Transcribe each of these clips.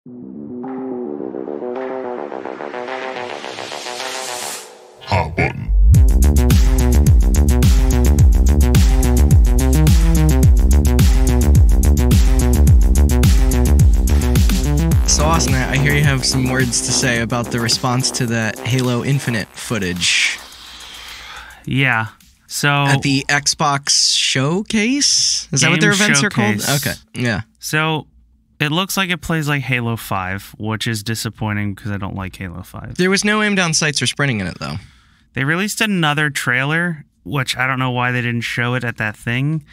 Hot button. So Austin, I hear you have some words to say about the response to that Halo Infinite footage. Yeah. So At the Xbox Showcase? Is that what their events Showcase. are called? Okay. Yeah. So it looks like it plays like Halo 5, which is disappointing because I don't like Halo 5. There was no aim down sights or sprinting in it, though. They released another trailer, which I don't know why they didn't show it at that thing,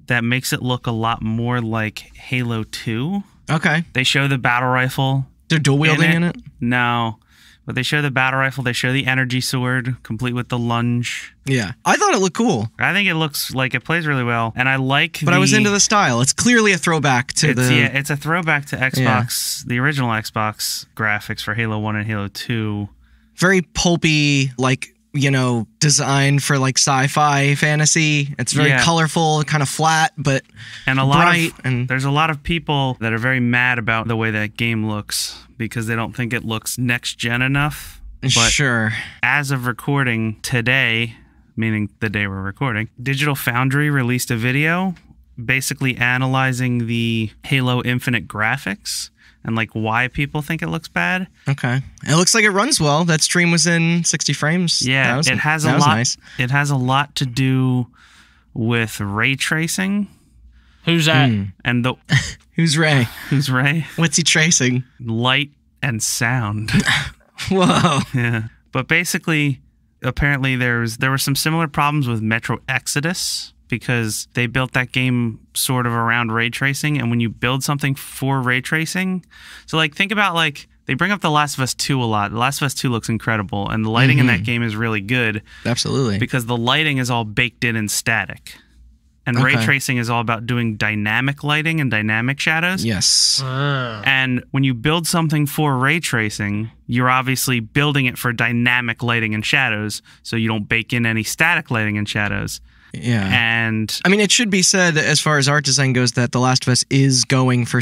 that makes it look a lot more like Halo 2. Okay. They show the battle rifle. They're dual wielding in it? No. But they show the battle rifle. They show the energy sword, complete with the lunge. Yeah. I thought it looked cool. I think it looks like it plays really well. And I like But I was into the style. It's clearly a throwback to Yeah, it's a throwback to Xbox, the original Xbox graphics for Halo 1 and Halo 2. Very pulpy, like, you know, design for like sci-fi fantasy. It's very colorful, kind of flat, but and bright. There's a lot of people that are very mad about the way that game looks because they don't think it looks next gen enough. But sure. As of recording today, meaning the day we're recording, Digital Foundry released a video basically analyzing the Halo Infinite graphics and like why people think it looks bad. Okay. It looks like it runs well. That stream was in 60 frames. Yeah, it has a lot. Nice. It has a lot to do with ray tracing. Who's that? And the Who's Ray? Who's Ray? What's he tracing? Light and sound. Whoa. Yeah. But basically, apparently there were some similar problems with Metro Exodus, because they built that game sort of around ray tracing, and when you build something for ray tracing, so like think about like they bring up The Last of Us 2 a lot. The Last of Us 2 looks incredible, and the lighting in that game is really good. Absolutely. Because the lighting is all baked in static. And ray tracing is all about doing dynamic lighting and dynamic shadows. Yes. And when you build something for ray tracing, you're obviously building it for dynamic lighting and shadows, so you don't bake in any static lighting and shadows. Yeah. And I mean, it should be said, as far as art design goes, that The Last of Us is going for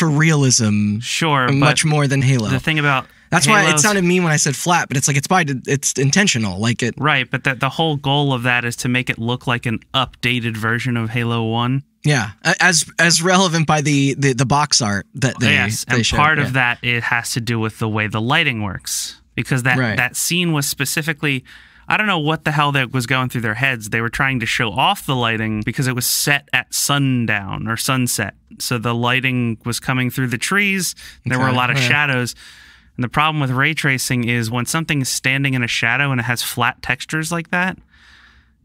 realism. Sure. Much more than Halo. The thing about That's why it sounded mean when I said flat, but it's like it's intentional. Like it. Right, but the whole goal of that is to make it look like an updated version of Halo 1. Yeah, as relevant by the box art that they showed. Part of that, it has to do with the way the lighting works, because that scene was specifically, I don't know what the hell that was going through their heads. They were trying to show off the lighting because it was set at sundown or sunset. So the lighting was coming through the trees. There were a lot of shadows. And the problem with ray tracing is when something is standing in a shadow and it has flat textures like that,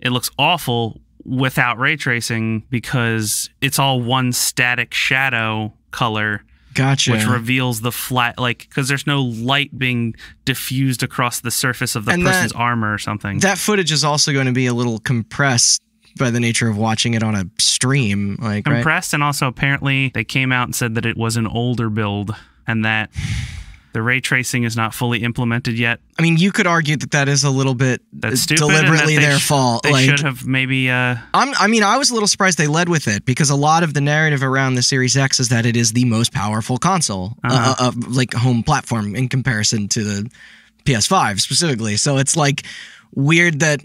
it looks awful without ray tracing because it's all one static shadow color. Gotcha. Which reveals the flat, like, because there's no light being diffused across the surface of the person's armor or something. That footage is also going to be a little compressed by the nature of watching it on a stream. Like compressed, and also apparently they came out and said that it was an older build and that the ray tracing is not fully implemented yet. I mean, you could argue that is a little bit deliberately their fault. They should have maybe... I was a little surprised they led with it, because a lot of the narrative around the Series X is that it is the most powerful console, like home platform in comparison to the PS5 specifically. So it's like weird that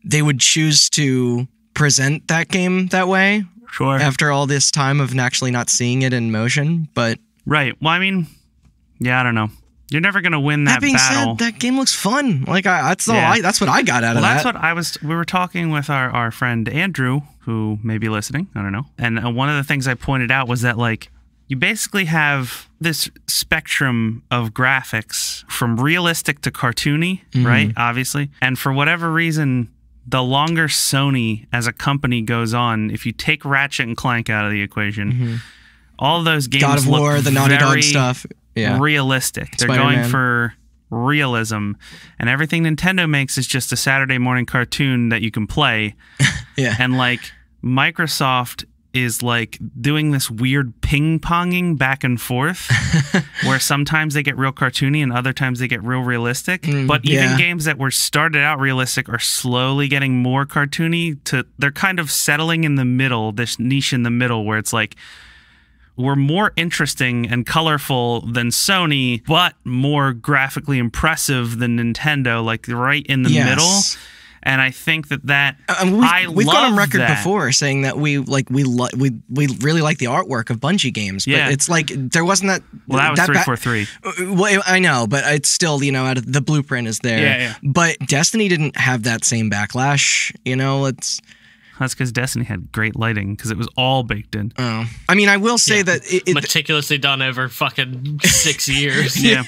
they would choose to present that game that way. Sure. After all this time of actually not seeing it in motion, but... Right. Well, I mean... Yeah, I don't know. You're never going to win that battle. That being said, that game looks fun. Like that's what I got out of that. That's what we were talking with our friend Andrew, who may be listening. I don't know. And one of the things I pointed out was that, like, you basically have this spectrum of graphics from realistic to cartoony, right? Obviously. And for whatever reason, the longer Sony as a company goes on, if you take Ratchet and Clank out of the equation, all those games God of War, the Naughty Dog stuff. Yeah. Realistic. They're going for realism, and everything Nintendo makes is just a Saturday morning cartoon that you can play. And like Microsoft is like doing this weird ping-ponging back and forth where sometimes they get real cartoony and other times they get real realistic. But even games that were started out realistic are slowly getting more cartoony. They're kind of settling in the middle, this niche in the middle where it's like, were more interesting and colorful than Sony, but more graphically impressive than Nintendo, like right in the middle. And I think we've gone on record before saying that we really like the artwork of Bungie games, but it's like there wasn't that. Well, that was 343. Well, I know, but it's still out of the blueprint is there. Yeah. But Destiny didn't have that same backlash. That's because Destiny had great lighting because it was all baked in. Oh, I mean, I will say that it meticulously done over fucking 6 years. Yeah.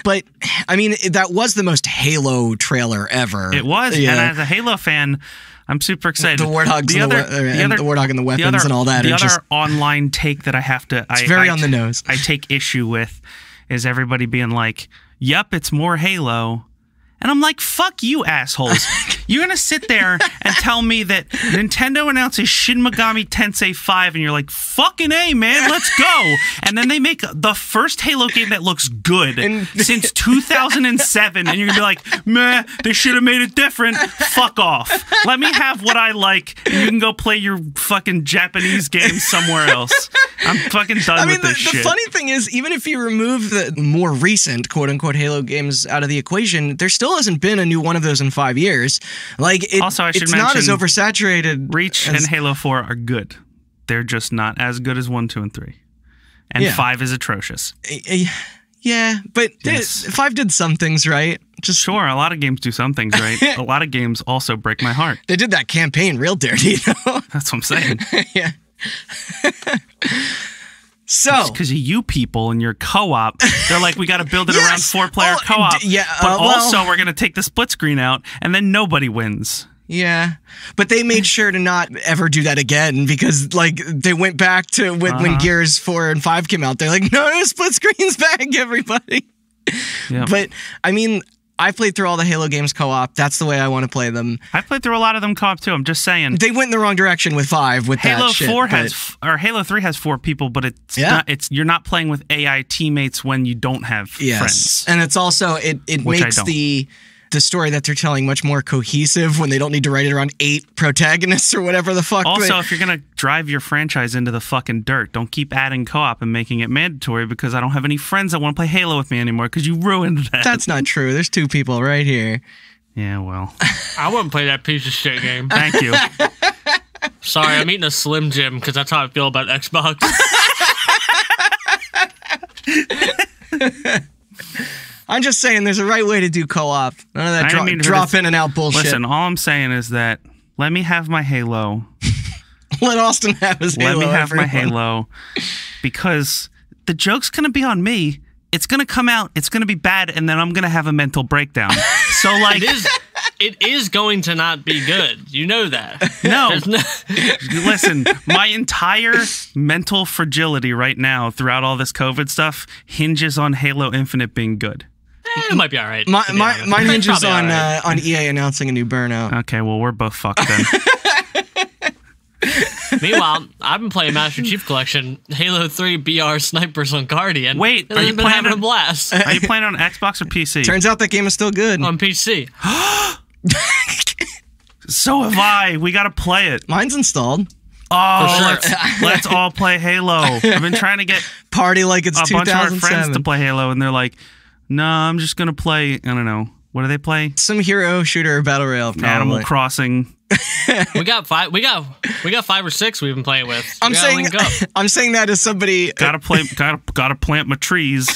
But I mean, that was the most Halo trailer ever. It was, and as a Halo fan, I'm super excited. The Warthogs the Warthog and the weapons and all that. The other online take that I have to, it's very on the nose. I take issue with is everybody being like, "Yep, it's more Halo." And I'm like, fuck you, assholes. You're going to sit there and tell me that Nintendo announces Shin Megami Tensei 5, and you're like, fucking A, man, let's go. And then they make the first Halo game that looks good since 2007, and you're going to be like, meh, they should have made it different. Fuck off. Let me have what I like, and you can go play your fucking Japanese game somewhere else. I'm fucking done with this shit. The funny thing is, even if you remove the more recent quote-unquote Halo games out of the equation, there still hasn't been a new one of those in 5 years. Also, I should it's mention, not as oversaturated. Reach and Halo 4 are good. They're just not as good as 1, 2, and 3. And 5 is atrocious. Yeah, but 5 did some things right. Sure, a lot of games do some things right. A lot of games also break my heart. They did that campaign real dirty, though. That's what I'm saying. Yeah. So, because of you people and your co-op, they're like, we got to build it around 4-player co-op. But also, we're going to take the split screen out, and then nobody wins. Yeah, but they made sure to not ever do that again because, they went back to when Gears 4 and 5 came out. They're like, no, split screens back, everybody. Yep. But I mean, I played through all the Halo games co-op. That's the way I want to play them. I played through a lot of them co-op too. I'm just saying they went in the wrong direction with 5 with Halo that shit. Halo 3 has 4 people, but you're not playing with AI teammates when you don't have friends. And it's also it makes the story that they're telling much more cohesive when they don't need to write it around 8 protagonists or whatever the fuck. Also, if you're going to drive your franchise into the fucking dirt, don't keep adding co-op and making it mandatory because I don't have any friends that want to play Halo with me anymore because you ruined that. That's not true. There's 2 people right here. Yeah, well. I wouldn't play that piece of shit game. Thank you. Sorry, I'm eating a Slim Jim because that's how I feel about Xbox. I'm just saying there's a right way to do co-op. None of that drop in and out bullshit. Listen, all I'm saying is that let me have my Halo. Let Austin have his Halo. Let me have my Halo. Because the joke's going to be on me. It's going to come out. It's going to be bad. And then I'm going to have a mental breakdown. So, it is going to not be good. You know that. No. Listen, my entire mental fragility right now throughout all this COVID stuff hinges on Halo Infinite being good. It might be all right. Mine hinges on EA announcing a new Burnout. Okay, well, we're both fucked then. Meanwhile, I've been playing Master Chief Collection, Halo 3 BR Snipers on Guardian. Wait, are you been having a blast? Are you playing on Xbox or PC? Turns out that game is still good. On PC. So have I. We got to play it. Mine's installed. Oh, let's all play Halo. I've been trying to get party like it's a bunch of our friends to play Halo, and they're like, "No, I'm just gonna play." I don't know. What do they play? Some hero shooter battle royale. Animal Crossing. we got 5 or 6 we've been playing with. I'm saying that as somebody gotta plant my trees.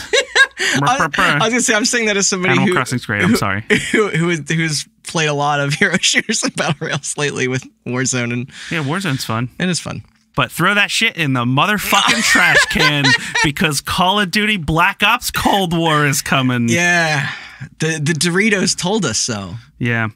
I was gonna say I'm saying that as somebody Animal Crossing's great. I'm sorry. Who's played a lot of hero shooters and battle royales lately with Warzone and Warzone's fun. It is fun. But throw that shit in the motherfucking trash can because Call of Duty Black Ops Cold War is coming. Yeah. The Doritos told us so. Yeah.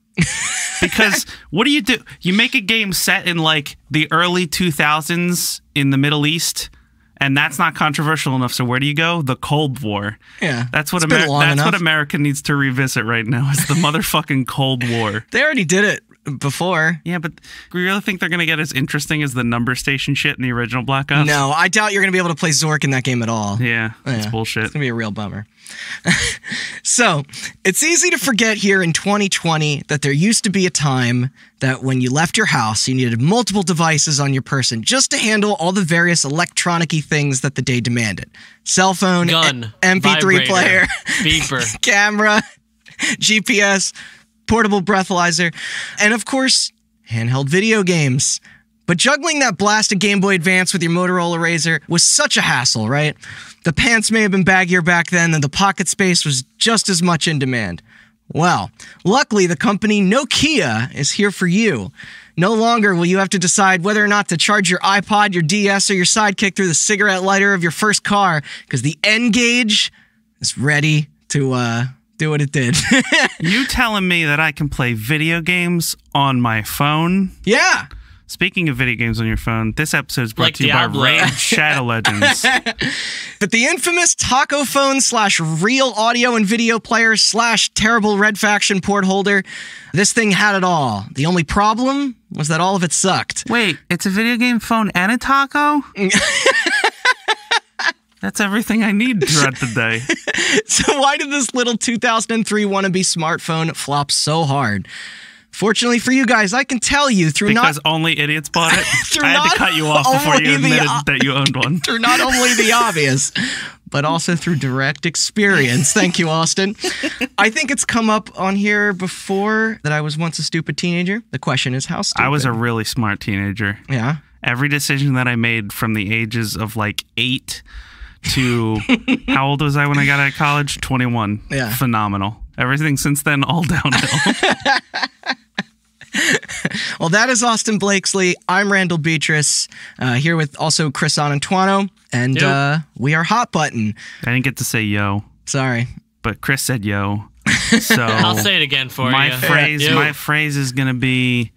Because what do? You make a game set in the early 2000s in the Middle East, and that's not controversial enough. So where do you go? The Cold War. Yeah. That's what America needs to revisit right now is the motherfucking Cold War. They already did it before. Yeah, but we really think they're going to get as interesting as the number station shit in the original Black Ops? No, I doubt you're going to be able to play Zork in that game at all. Yeah, that's bullshit. It's going to be a real bummer. So, it's easy to forget here in 2020 that there used to be a time that when you left your house, you needed multiple devices on your person just to handle all the various electronic-y things that the day demanded. Cell phone, gun, MP3 vibrator, player, beeper, camera, GPS, portable breathalyzer, and of course, handheld video games. But juggling that blasted Game Boy Advance with your Motorola Razr was such a hassle, right? The pants may have been baggier back then, and the pocket space was just as much in demand. Well, luckily the company Nokia is here for you. No longer will you have to decide whether or not to charge your iPod, your DS, or your Sidekick through the cigarette lighter of your first car, because the N-Gage is ready to do what it did. You telling me that I can play video games on my phone? Yeah. Speaking of video games on your phone, this episode is brought to you by Raid Shadow Legends. But the infamous Taco Phone / real audio and video player / terrible Red Faction port holder, this thing had it all. The only problem was that all of it sucked. Wait, it's a video game phone and a taco? That's everything I need throughout the day. So why did this little 2003 wannabe smartphone flop so hard? Fortunately for you guys, I can tell you through because only idiots bought it. I had to cut you off before you admitted that you owned one. Through not only the obvious, but also through direct experience. Thank you, Austin. I think it's come up on here before that I was once a stupid teenager. The question is, how stupid? I was a really smart teenager. Yeah. Every decision that I made from the ages of like 8 to how old was I when I got out of college? 21. Yeah. Phenomenal. Everything since then, all downhill. Well, that is Austin Blakesley. I'm Randall Beatrice, here with also Chris Anantuano, and we are Hot Button. I didn't get to say yo. Sorry. But Chris said yo. So I'll say it again for my you. My phrase is going to be...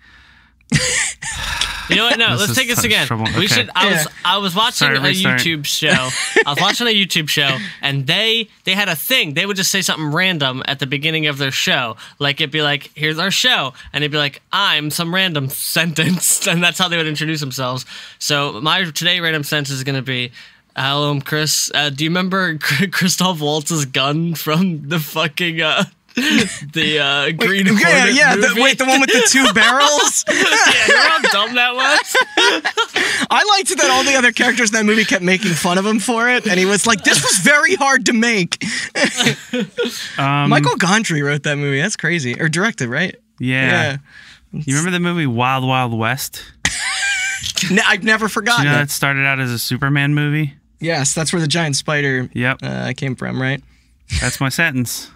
You know what? No, let's take this again. Okay. We should. I was watching a YouTube show. I was watching a YouTube show, and they had a thing. They would just say something random at the beginning of their show. Like it'd be like, "Here's our show," and it'd be like, "I'm some random sentence," and that's how they would introduce themselves. So my today random sentence is gonna be, "Hello, I'm Chris. Do you remember Christoph Waltz's gun from the fucking?" The Green Hornet movie? Wait, the one with the 2 barrels? Yeah, you know how dumb that was? I liked that all the other characters in that movie kept making fun of him for it, and he was like, this was very hard to make. Michael Gondry wrote that movie. That's crazy. Or directed, right? Yeah. You remember the movie Wild Wild West? I've never forgotten it. It started out as a Superman movie? Yes, that's where the giant spider came from, right? That's my sentence.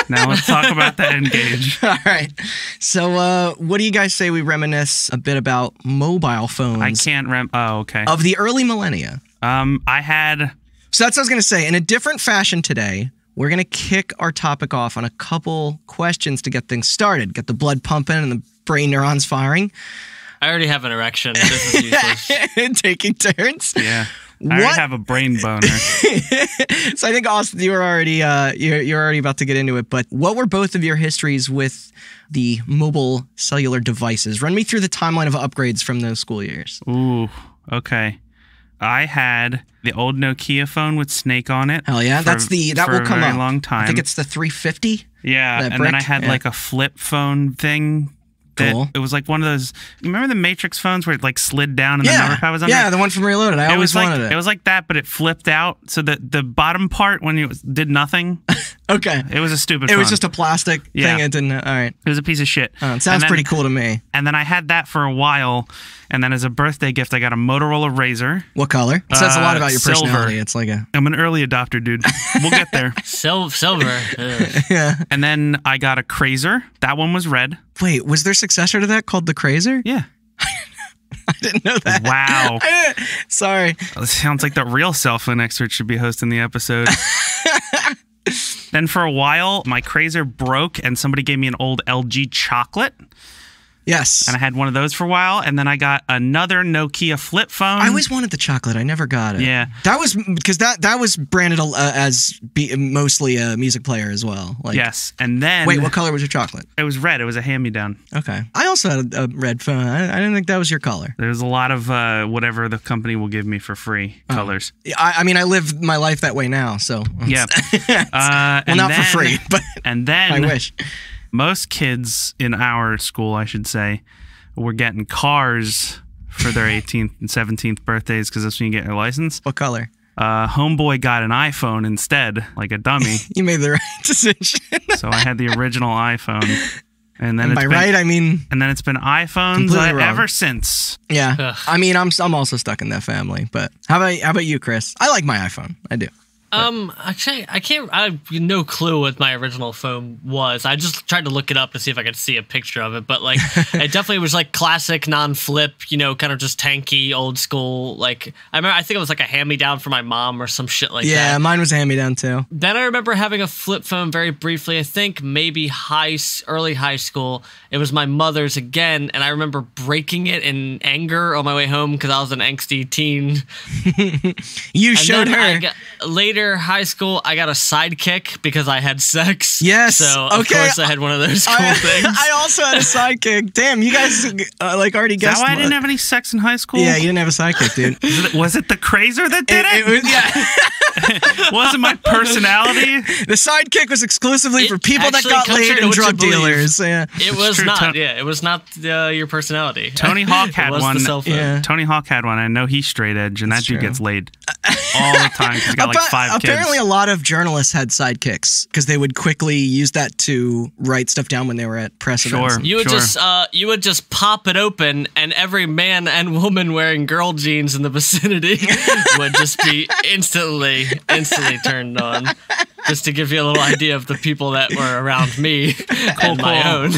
Now let's talk about that N-Gage. All right. So what do you guys say we reminisce a bit about mobile phones? I can't Oh, okay. Of the early millennia. I had... So that's what I was going to say. In a different fashion today, we're going to kick our topic off on a couple questions to get things started. Get the blood pumping and the brain neurons firing. I already have an erection. This is useless. Taking turns. Yeah. I already have a brain boner. So I think, Austin, you were already you're already about to get into it. But what were both of your histories with the mobile cellular devices? Run me through the timeline of upgrades from those school years. Ooh, okay. I had the old Nokia phone with Snake on it. Hell yeah, that will come up. Long time. I think it's the 350. Yeah, and then I had like a flip phone thing. Cool. It was like one of those. You remember the Matrix phones where it like slid down and the number pad was under? Yeah, the one from Reloaded. I always wanted it. It was like that, but it flipped out. So the bottom part when you did nothing. Okay. It was a stupid phone. It was just a plastic thing. It didn't. All right. It was a piece of shit. It sounds pretty cool to me. And then I had that for a while. And then as a birthday gift, I got a Motorola Razr. What color? It says a lot about your personality. Silver. It's like I'm an early adopter, dude. We'll get there. Silver. Yeah. And then I got a Crazer. That one was red. Wait, was there a successor to that called the Crazer? Yeah. I didn't know that. Wow. Sorry. It sounds like the real cell phone expert should be hosting the episode. Then for a while, my Crazer broke and somebody gave me an old LG chocolate. Yes. And I had one of those for a while, and then I got another Nokia flip phone. I always wanted the chocolate. I never got it. Yeah. That was because that was branded as mostly a music player as well. Like, yes. And then... Wait, what color was your chocolate? It was red. It was a hand-me-down. Okay. I also had a red phone. I didn't think that was your color. There's a lot of whatever the company will give me for free colors. I mean, I live my life that way now, so... Yeah. Well, not for free, but and then I wish. Most kids in our school, I should say, were getting cars for their 18th and 17th birthdays because that's when you get your license. What color? Homeboy got an iPhone instead, like a dummy. You made the right decision. So I had the original iPhone. And then by right, I mean... And then it's been iPhones ever since. Yeah. Ugh. I mean, I'm also stuck in that family. But how about you, Chris? I like my iPhone. I do. Actually, I have no clue what my original phone was. I just tried to look it up to see if I could see a picture of it, but like, it definitely was like classic non-flip, kind of just tanky, old school. Like, I think it was like a hand-me-down for my mom or some shit like that. Yeah, mine was a hand-me-down too. Then I remember having a flip phone very briefly. I think maybe early high school. It was my mother's again, and I remember breaking it in anger on my way home because I was an angsty teen. You showed her. Later high school, I got a sidekick because I had sex. Yes. So of course I had one of those cool things. I also had a sidekick. Damn, you guys already guessed. Is that why I didn't have any sex in high school? Yeah, you didn't have a sidekick, dude. Was it the crazer that did it? It was, yeah. Wasn't my personality? The sidekick was exclusively for people that got laid and drug dealers. Yeah. It was not. Yeah, it was not your personality. Tony Hawk had one. Yeah. Tony Hawk had one. I know he's straight edge, and that dude gets laid all the time. He's got like 5 kids. Apparently, a lot of journalists had sidekicks because they would quickly use that to write stuff down when they were at press events. You would just pop it open, and every man and woman wearing girl jeans in the vicinity would just be instantly turned on. Just to give you a little idea of the people that were around me and my own.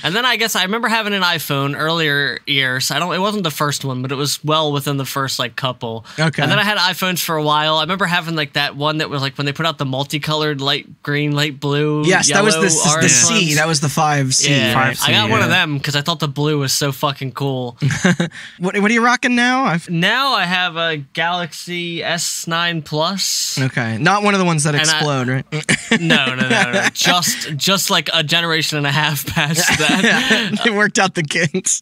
And then I guess I remember having an iPhone earlier years. It wasn't the first one, but it was well within the first couple. Okay. And then I had iPhones for a while. I remember having that one that was when they put out the multicolored light green, light blue. Yes, yellow, that was the C. ones. That was the 5C. Yeah, Right? I got one of them because I thought the blue was so fucking cool. What are you rocking now? Now I have a Galaxy S9 Plus. Okay, not one of the ones that explode, right? No. Just like a generation and a half past that. It worked out the kinks.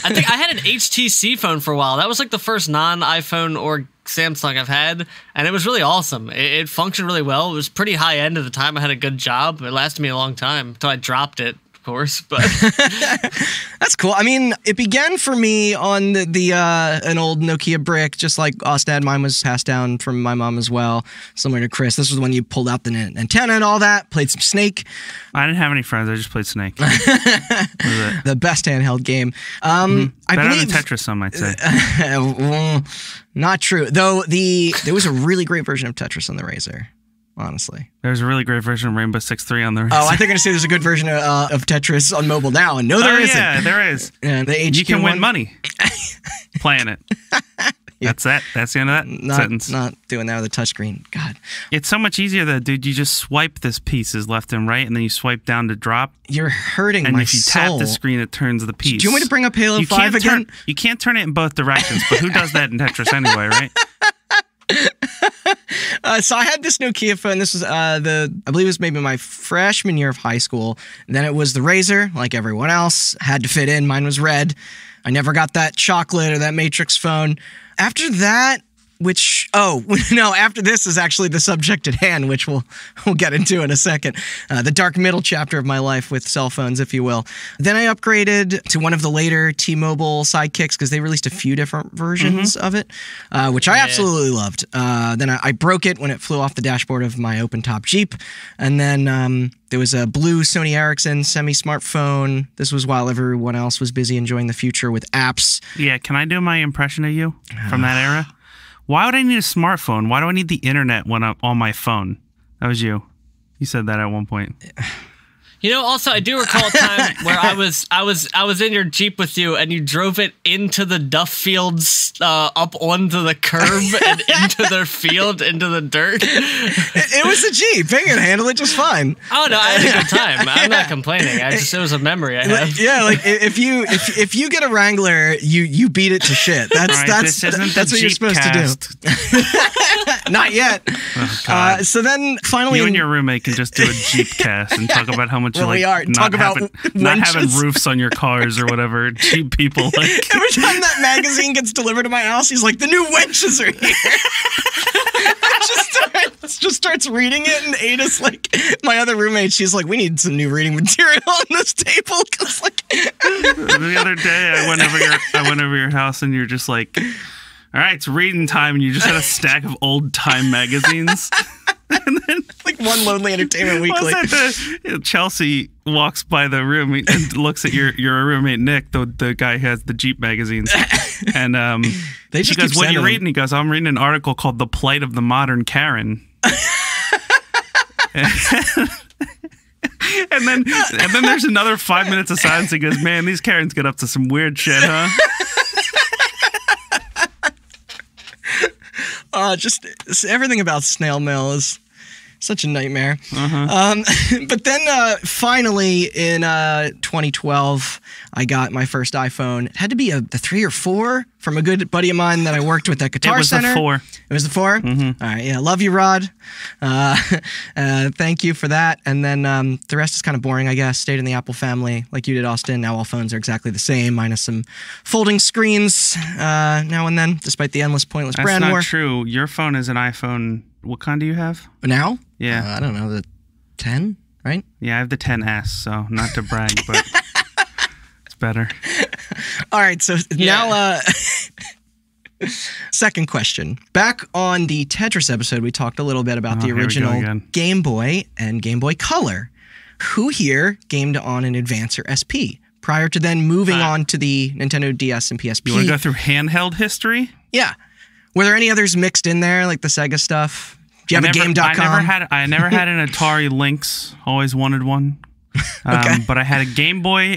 I think I had an HTC phone for a while. That was the first non-iPhone or Samsung I've had, and it was really awesome. It functioned really well. It was pretty high end at the time. I had a good job. It lasted me a long time until I dropped it. Course, but that's cool. I mean, it began for me on an old Nokia brick, just like Ostad. Mine was passed down from my mom as well, similar to Chris. This was when you pulled out the antenna and all that. Played some Snake. I didn't have any friends. I just played Snake. The best handheld game. Better than Tetris, some might say. Not true, though. There was a really great version of Tetris on the Razor. Honestly, there's a really great version of Rainbow Six 3 on the Razor. Oh, I think I'm gonna say there's a good version of Tetris on mobile now, and no, there isn't. Yeah, there is. And the HQ you can win money playing it. Yeah. That's it. That's the end of that sentence. Not doing that with a touchscreen. God, it's so much easier though, dude. You just swipe this pieces left and right, and then you swipe down to drop. You're hurting and my soul. And if you tap the screen, it turns the piece. Do you want me to bring up Halo 5 again? You can't turn it in both directions, but who does that in Tetris anyway, right? So I had this Nokia phone. This was I believe it was maybe my freshman year of high school. And then it was the Razor, like everyone else. Had to fit in. Mine was red. I never got that chocolate or that Matrix phone. After that, after this is actually the subject at hand, which we'll get into in a second. The dark middle chapter of my life with cell phones, if you will. Then I upgraded to one of the later T-Mobile sidekicks because they released a few different versions of it, which I absolutely loved. Then I broke it when it flew off the dashboard of my open-top Jeep. And then there was a blue Sony Ericsson semi-smartphone. This was while everyone else was busy enjoying the future with apps. Yeah, can I do my impression of you from that era? Why would I need a smartphone? Why do I need the internet when I'm on my phone? That was you. You said that at one point. You know, also I do recall a time where I was in your Jeep with you, and you drove it into the duff fields, up onto the curb and into the field, into the dirt. It was a Jeep. I can handle it just fine. Oh no, I had a good time. I'm not complaining. It was a memory I have. Yeah, like if you get a Wrangler, you beat it to shit. That's what you're supposed to do. Not yet. Oh, so then finally, you and your roommate can just do a Jeep cast and talk about how much you like not having roofs on your cars or whatever. Jeep people like. Every time that magazine gets delivered to my house, he's like, "The new winches are here." just starts reading it, and Ada's like, my other roommate, she's like, "We need some new reading material on this table." Cause like, the other day I went over your house, and you're just like, "All right, it's reading time," and you just had a stack of old time magazines. And then, like One Lonely Entertainment Weekly. Chelsea walks by the room and looks at your roommate Nick, the guy who has the Jeep magazines, and she goes, "What are you reading?" He goes, "I'm reading an article called 'The Plight of the Modern Karen.'" And then there's another 5 minutes of silence. He goes, "Man, these Karens get up to some weird shit, huh?" Just everything about snail mail is such a nightmare. But then finally in 2012, I got my first iPhone. It had to be the 3 or 4 from a good buddy of mine that I worked with at Guitar Center. It was the 4. It was the 4? Mm-hmm. All right, yeah. Love you, Rod. Thank you for that. And then the rest is kind of boring, I guess. Stayed in the Apple family like you did, Austin. Now all phones are exactly the same, minus some folding screens now and then, despite the endless, pointless brand war. That's not true. Your phone is an iPhone. What kind do you have? Now? Yeah. I don't know, the 10, right? Yeah, I have the 10S, so not to brag, but it's better. All right, so now, second question. Back on the Tetris episode, we talked a little bit about the original Game Boy and Game Boy Color. Who here gamed on an Advance or SP prior to then moving on to the Nintendo DS and PSP? You want to go through handheld history? Yeah. Were there any others mixed in there, like the Sega stuff? Do you have a Game.com? I never had an Atari Lynx. Always wanted one. Okay. But I had a Game Boy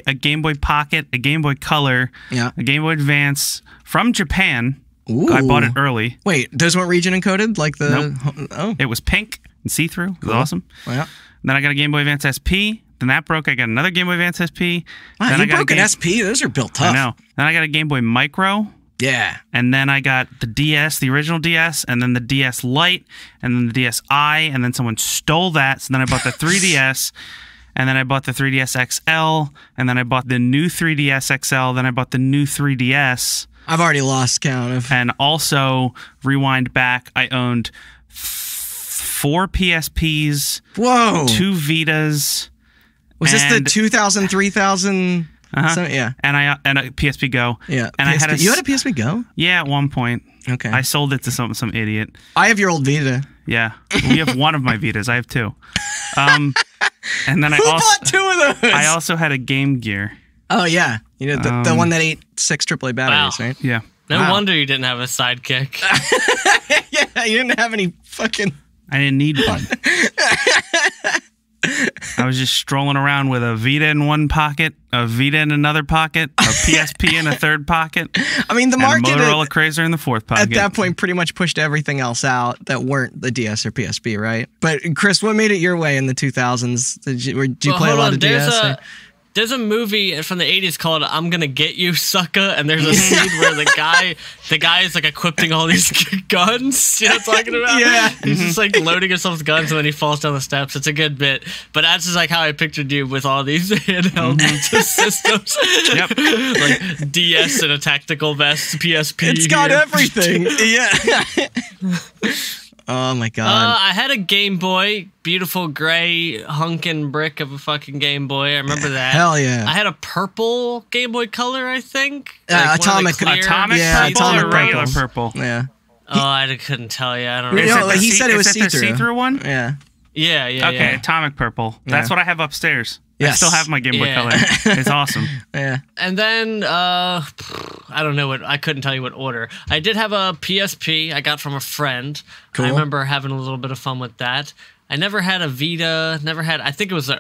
Pocket, a Game Boy Color, a Game Boy Advance from Japan. Ooh. I bought it early. Wait, those weren't region encoded? Like the... Nope. Oh. It was pink and see-through. It was awesome. Yeah. Then I got a Game Boy Advance SP. Then that broke. I got another Game Boy Advance SP. Wow, then you broke an SP? Those are built tough. I know. Then I got a Game Boy Micro. Yeah. And then I got the DS, the original DS, and then the DS Lite, and then the DSi, and then someone stole that. So then I bought the 3DS, and then I bought the 3DS XL, and then I bought the new 3DS XL, then I bought the new 3DS. I've already lost count of. And also, rewind back, I owned 4 PSPs. Whoa. 2 Vitas. Was this the 2000, 3000... So, yeah. And a PSP Go. Yeah. And PSP, you had a PSP Go? Yeah, at one point. Okay. I sold it to some idiot. I have your old Vita. Yeah. We have one of my Vitas. I have 2. And then Who bought 2 of those? I also had a Game Gear. Oh, yeah. You know, the one that ate 6 AAA batteries, right? Yeah. No wonder you didn't have a sidekick. Yeah, you didn't have any fucking... I didn't need one. I was just strolling around with a Vita in one pocket, a Vita in another pocket, a PSP in a third pocket. I mean, the market... and a Motorola Crazer in the fourth pocket. At that point, pretty much pushed everything else out that weren't the DS or PSP, right? But, Chris, what made it your way in the 2000s? Did you play a lot of DS? There's a movie from the 80s called I'm Gonna Get You, Sucker, and there's a scene where the guy is like equipping all these guns. You know what I'm talking about? Yeah. He's just like loading himself with guns and then he falls down the steps. It's a good bit. But that's just like how I pictured you with all these handheld systems. Yep. Like DS and a tactical vest, PSP. It's got everything. Yeah. Oh my god. I had a Game Boy, beautiful gray hunkin' brick of a fucking Game Boy. I remember that. Hell yeah. I had a purple Game Boy Color, I think. Atomic purple. Yeah. Oh, I couldn't tell you. I don't know. He said it was see-through. The see-through one? Yeah. Yeah. Okay, Atomic purple. That's what I have upstairs. Yes. I still have my Game Boy Color. It's awesome. Yeah. And then, I don't know I couldn't tell you what order. I did have a PSP I got from a friend. Cool. I remember having a little bit of fun with that. I never had a Vita. Never had. I think it was a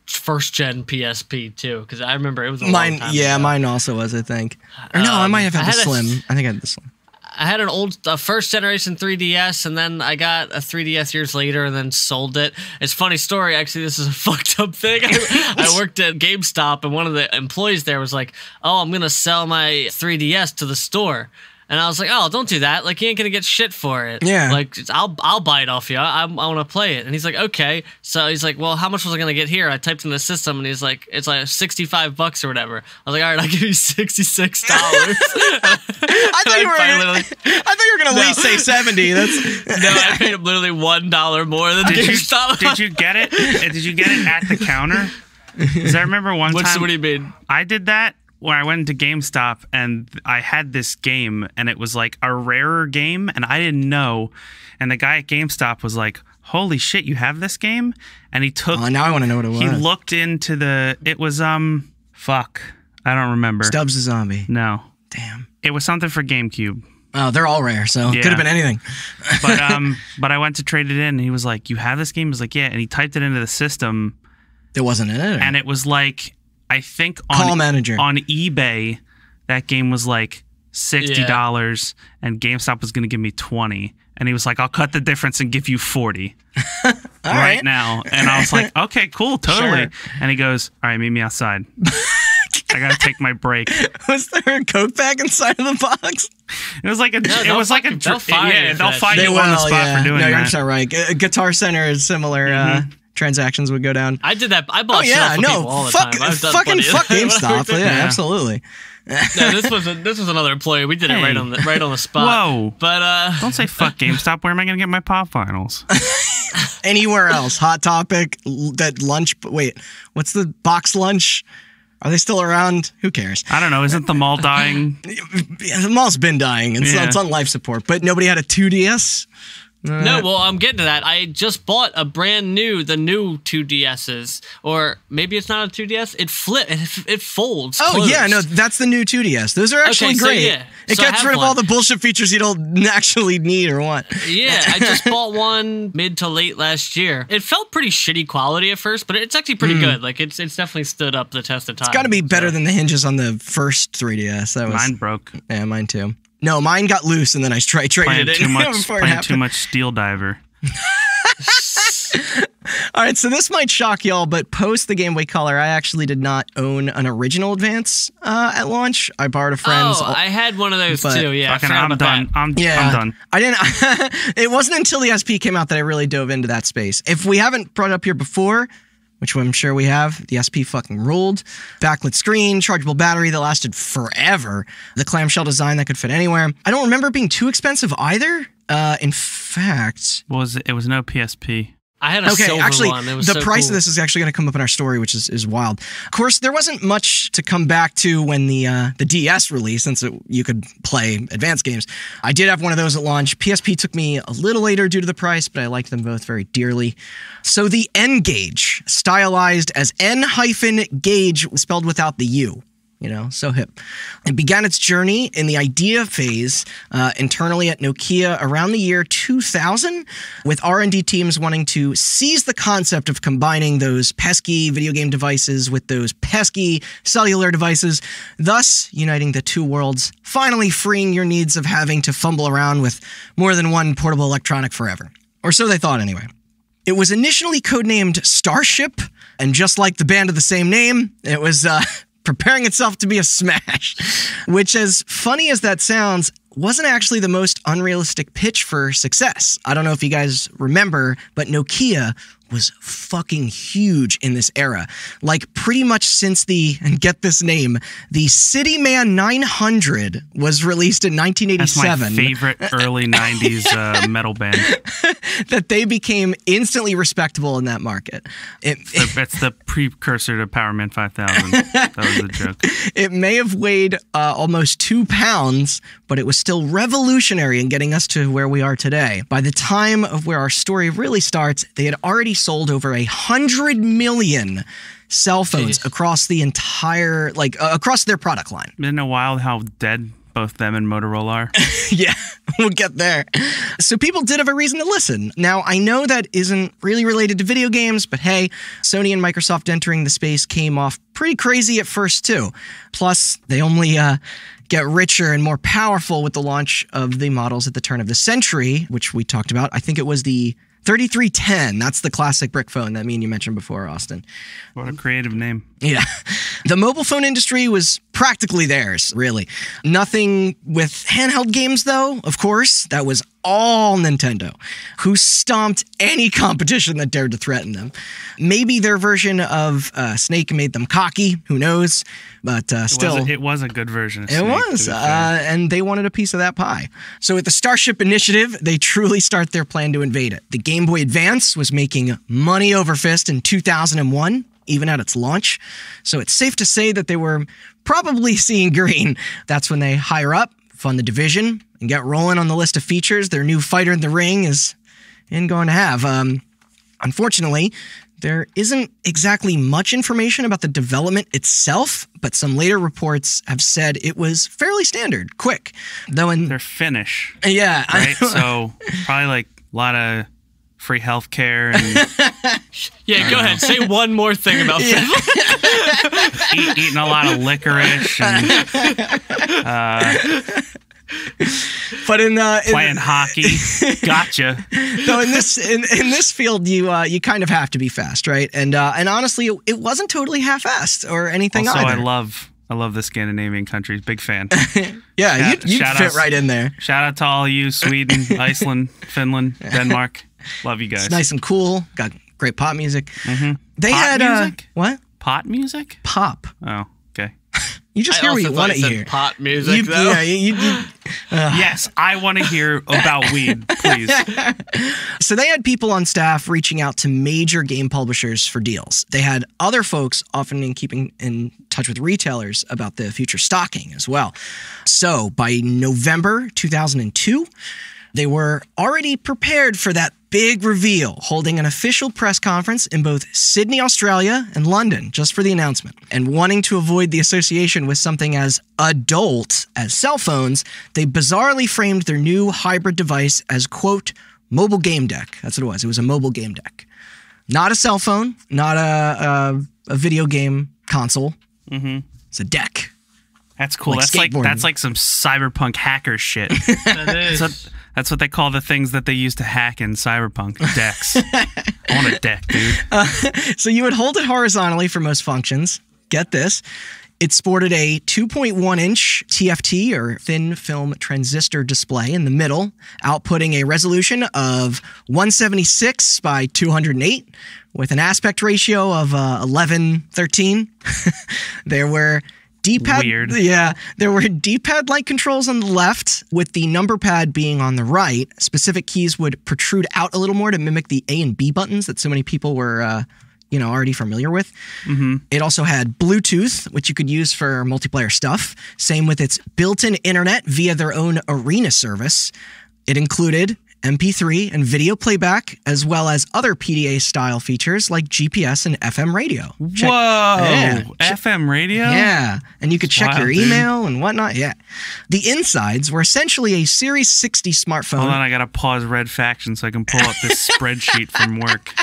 first gen PSP too, because I remember it was a long time ago. Mine also was. I think. Or no, I might have had the Slim. I think I had the Slim. I had an old first generation 3DS, and then I got a 3DS years later, and then sold it. It's a funny story, actually. This is a fucked up thing. I worked at GameStop, and one of the employees there was like, "Oh, I'm gonna sell my 3DS to the store." And I was like, "Oh, don't do that. Like, you ain't gonna get shit for it. Yeah. Like, I'll buy it off you. I want to play it." And he's like, "Okay." So he's like, "Well, how much was I gonna get here?" I typed in the system, and he's like, "It's like $65 or whatever." I was like, "All right, I'll give you $66." I thought you were gonna at least say 70. No, I paid him literally $1 more than GameStop. Did you get it? Did you get it at the counter? Because I remember one time. What do you mean? I did that. Where I went into GameStop and I had this game and it was like a rarer game and I didn't know. And the guy at GameStop was like, "Holy shit, you have this game?" And he took. Oh, now I want to know what it was. He looked into the. It was fuck, I don't remember. Stubbs the Zombie. No. Damn. It was something for GameCube. Oh, they're all rare, so it could have been anything. But I went to trade it in and he was like, "You have this game?" I was like, "Yeah," and he typed it into the system. It wasn't in it. And it was like. I think Call Manager. On eBay, that game was like $60 and GameStop was going to give me $20. And he was like, "I'll cut the difference and give you $40 right now." And I was like, "Okay, cool, totally." Sure. And he goes, "All right, meet me outside. I got to take my break." Was there a Coke bag inside of the box? It was like a they'll fire you on the spot for doing that. No, you're so right. Guitar Center is similar. Transactions would go down. I did that. I bought shit off of people all the time. Fuck GameStop. Yeah, absolutely. No, this was another employee. We did it right on the spot. Whoa! But don't say fuck GameStop. Where am I going to get my pop vinyls? Anywhere else? Hot Topic. That lunch. Wait, what's the box lunch? Are they still around? Who cares? I don't know. Isn't the mall dying? The mall's been dying. It's on life support. But nobody had a 2DS. No, well, I'm getting to that. I just bought the new 2DSs, or maybe it's not a 2DS. It folds. Oh, closed. yeah, no, that's the new 2DS. Those are actually great. Yeah. It gets rid of all the bullshit features you don't actually need or want. Yeah, I just bought one mid to late last year. It felt pretty shitty quality at first, but it's actually pretty good. Like it's definitely stood up the test of time. It's got to be better than the hinges on the first 3DS. Mine broke. Yeah, mine too. No, mine got loose, and then I traded it. Playing too much Steel Diver. All right, so this might shock y'all, but post the Game Boy Color, I actually did not own an original Advance at launch. I borrowed a friend's. Oh, I had one of those too. Yeah, I'm done. I'm done. I didn't. It wasn't until the SP came out that I really dove into that space. If we haven't brought it up here before, which I'm sure we have, the SP fucking ruled. Backlit screen, chargeable battery that lasted forever. The clamshell design that could fit anywhere. I don't remember it being too expensive either. In fact... It was no PSP. I had a silver one. It was the price of this is actually going to come up in our story, which is wild. Of course, there wasn't much to come back to when the DS released, since you could play advanced games. I did have one of those at launch. PSP took me a little later due to the price, but I liked them both very dearly. So the N-Gage, stylized as N-Gage, spelled without the U. So hip. It began its journey in the idea phase internally at Nokia around the year 2000, with R&D teams wanting to seize the concept of combining those pesky video game devices with those pesky cellular devices, thus uniting the two worlds, finally freeing your needs of having to fumble around with more than one portable electronic forever. Or so they thought anyway. It was initially codenamed Starship, and just like the band of the same name, it was... preparing itself to be a smash, which, as funny as that sounds, wasn't actually the most unrealistic pitch for success. I don't know if you guys remember, but Nokia was fucking huge in this era. Like, pretty much since and get this name, the Cityman 900 was released in 1987. That's my favorite early 90s metal band. That they became instantly respectable in that market. It's the precursor to Power Man 5000. That was a joke. It may have weighed almost 2 pounds, but it was still revolutionary in getting us to where we are today. By the time of where our story really starts, they had already sold over 100 million cell phones across the entire, across their product line. Isn't it wild how dead both them and Motorola are. Yeah, we'll get there. So people did have a reason to listen. Now, I know that isn't really related to video games, but hey, Sony and Microsoft entering the space came off pretty crazy at first, too. Plus, they only get richer and more powerful with the launch of the models at the turn of the century, which we talked about. I think it was the 3310. That's the classic brick phone that you mentioned before, Austin. What a creative name. Yeah. The mobile phone industry was practically theirs, really. Nothing with handheld games, though, of course. That was all Nintendo, who stomped any competition that dared to threaten them. Maybe their version of Snake made them cocky. Who knows? But still. It was a good version of Snake. It was. And they wanted a piece of that pie. So with the Starship Initiative, they truly start their plan to invade it. The Game Boy Advance was making money over fist in 2001. Even at its launch. So it's safe to say that they were probably seeing green. That's when they hire up, fund the division, and get rolling on the list of features their new fighter in the ring is going to have. Unfortunately, there isn't exactly much information about the development itself, but some later reports have said it was fairly standard, quick. They're Finnish. Yeah. Right? So probably like a lot of free healthcare and yeah, go ahead. Say one more thing about Finland. Eating a lot of licorice and but playing hockey. Gotcha. So in this field, you kind of have to be fast, right? And honestly, it wasn't totally half-assed or anything also, either. I love the Scandinavian countries. Big fan. Yeah, you'd fit right in there. Shout out to all of you, Sweden, Iceland, Finland, Denmark. Love you guys. It's nice and cool. Got great pop music. Mm-hmm. They pop had music? What? Pot music? Pop. Oh, okay. You just hear what you want to hear. Pot music, though. Yeah, yes, I want to hear about weed, please. So they had people on staff reaching out to major game publishers for deals. They had other folks often in keeping in touch with retailers about the future stocking as well. So by November 2002, they were already prepared for that big reveal, holding an official press conference in both Sydney, Australia, and London just for the announcement. And wanting to avoid the association with something as adult as cell phones, they bizarrely framed their new hybrid device as, quote, mobile game deck. That's what it was. It was a mobile game deck. Not a cell phone, not a video game console. Mm-hmm. It's a deck. That's cool. That's like some cyberpunk hacker shit. That is. That's what they call the things that they use to hack in Cyberpunk. Decks. I want a deck, dude. So you would hold it horizontally for most functions. Get this. It sported a 2.1-inch TFT, or thin film transistor display in the middle, outputting a resolution of 176 by 208 with an aspect ratio of 11:13. There were D-pad, weird. Yeah, there were D-pad-like controls on the left, with the number pad being on the right. Specific keys would protrude out a little more to mimic the A and B buttons that so many people were, already familiar with. Mm-hmm. It also had Bluetooth, which you could use for multiplayer stuff. Same with its built-in internet via their own Arena service. It included MP3 and video playback, as well as other PDA-style features like GPS and FM radio. FM radio? Yeah, and you could check your email and whatnot. Yeah. The insides were essentially a Series 60 smartphone. Hold on, I gotta pause Red Faction so I can pull up this spreadsheet from work.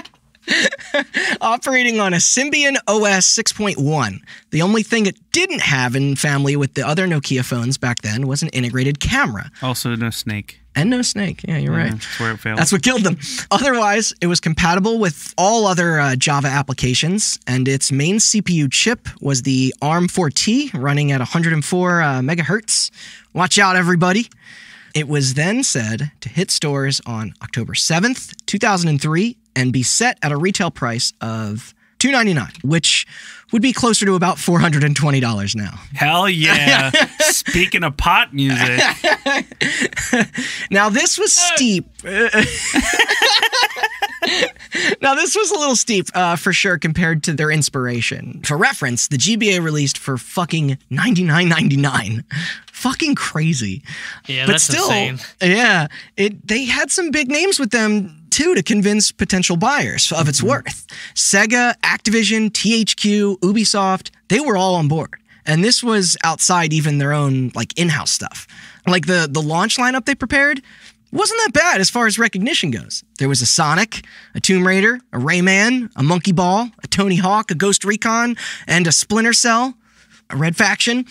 Operating on a Symbian OS 6.1. The only thing it didn't have in family with the other Nokia phones back then was an integrated camera. Also no Snake. And no Snake. Yeah, you're right. That's where it failed. That's what killed them. Otherwise, it was compatible with all other Java applications, and its main CPU chip was the ARM4T running at 104 megahertz. Watch out, everybody. It was then said to hit stores on October 7th, 2003, and be set at a retail price of $299, which would be closer to about $420 now. Hell yeah. Speaking of pot music. Now, this was steep. Now, this was a little steep, for sure, compared to their inspiration. For reference, the GBA released for fucking $99.99. Fucking crazy. Yeah, but that's still, insane. Yeah, they had some big names with them, too, to convince potential buyers of its worth. Sega, Activision, THQ, Ubisoft, they were all on board. And this was outside even their own like in-house stuff. Like the launch lineup they prepared wasn't that bad as far as recognition goes. There was a Sonic, a Tomb Raider, a Rayman, a Monkey Ball, a Tony Hawk, a Ghost Recon, and a Splinter Cell, a Red Faction.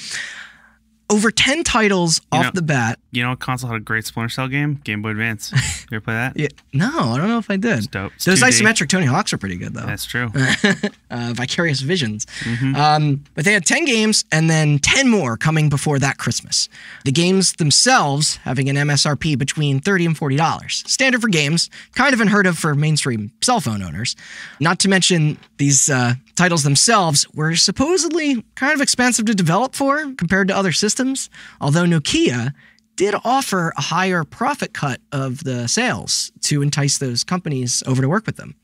Over 10 titles off the bat. You know what console had a great Splinter Cell game? Game Boy Advance. You ever play that? Yeah, no, I don't know if I did. It's dope. It's Those 2D. isometric Tony Hawks are pretty good, though. That's true. Vicarious Visions. But they had 10 games and then 10 more coming before that Christmas. The games themselves having an MSRP between $30 and $40. Standard for games, kind of unheard of for mainstream cell phone owners. Not to mention these titles themselves were supposedly kind of expensive to develop for compared to other systems, although Nokia did offer a higher profit cut of the sales to entice those companies over to work with them.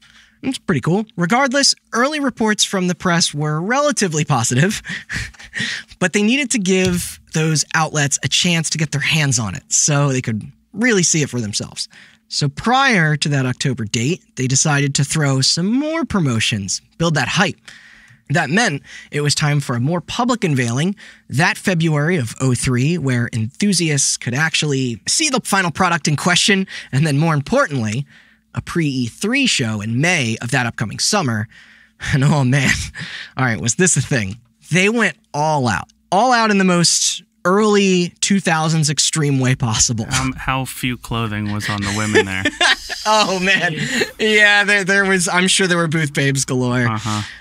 It's pretty cool. Regardless, early reports from the press were relatively positive, but they needed to give those outlets a chance to get their hands on it so they could really see it for themselves. So prior to that October date, they decided to throw some more promotions, build that hype. That meant it was time for a more public unveiling that February of 2003, where enthusiasts could actually see the final product in question, and then more importantly, a pre-E3 show in May of that upcoming summer. And oh man, all right, was this a thing? They went all out in the most early 2000s extreme way possible. How few clothing was on the women there? Oh man, yeah, there was. I'm sure there were booth babes galore,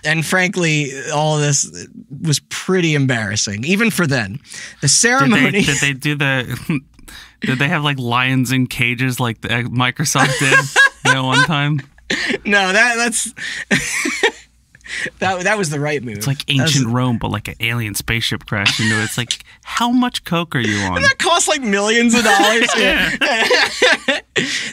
and frankly, all of this was pretty embarrassing, even for then. The ceremony. Did they do the? Did they have like lions in cages like Microsoft did one time? No, that's. That was the right move. It's like ancient Rome, but like an alien spaceship crashed into it. It's like, how much coke are you on? And that cost like millions of dollars.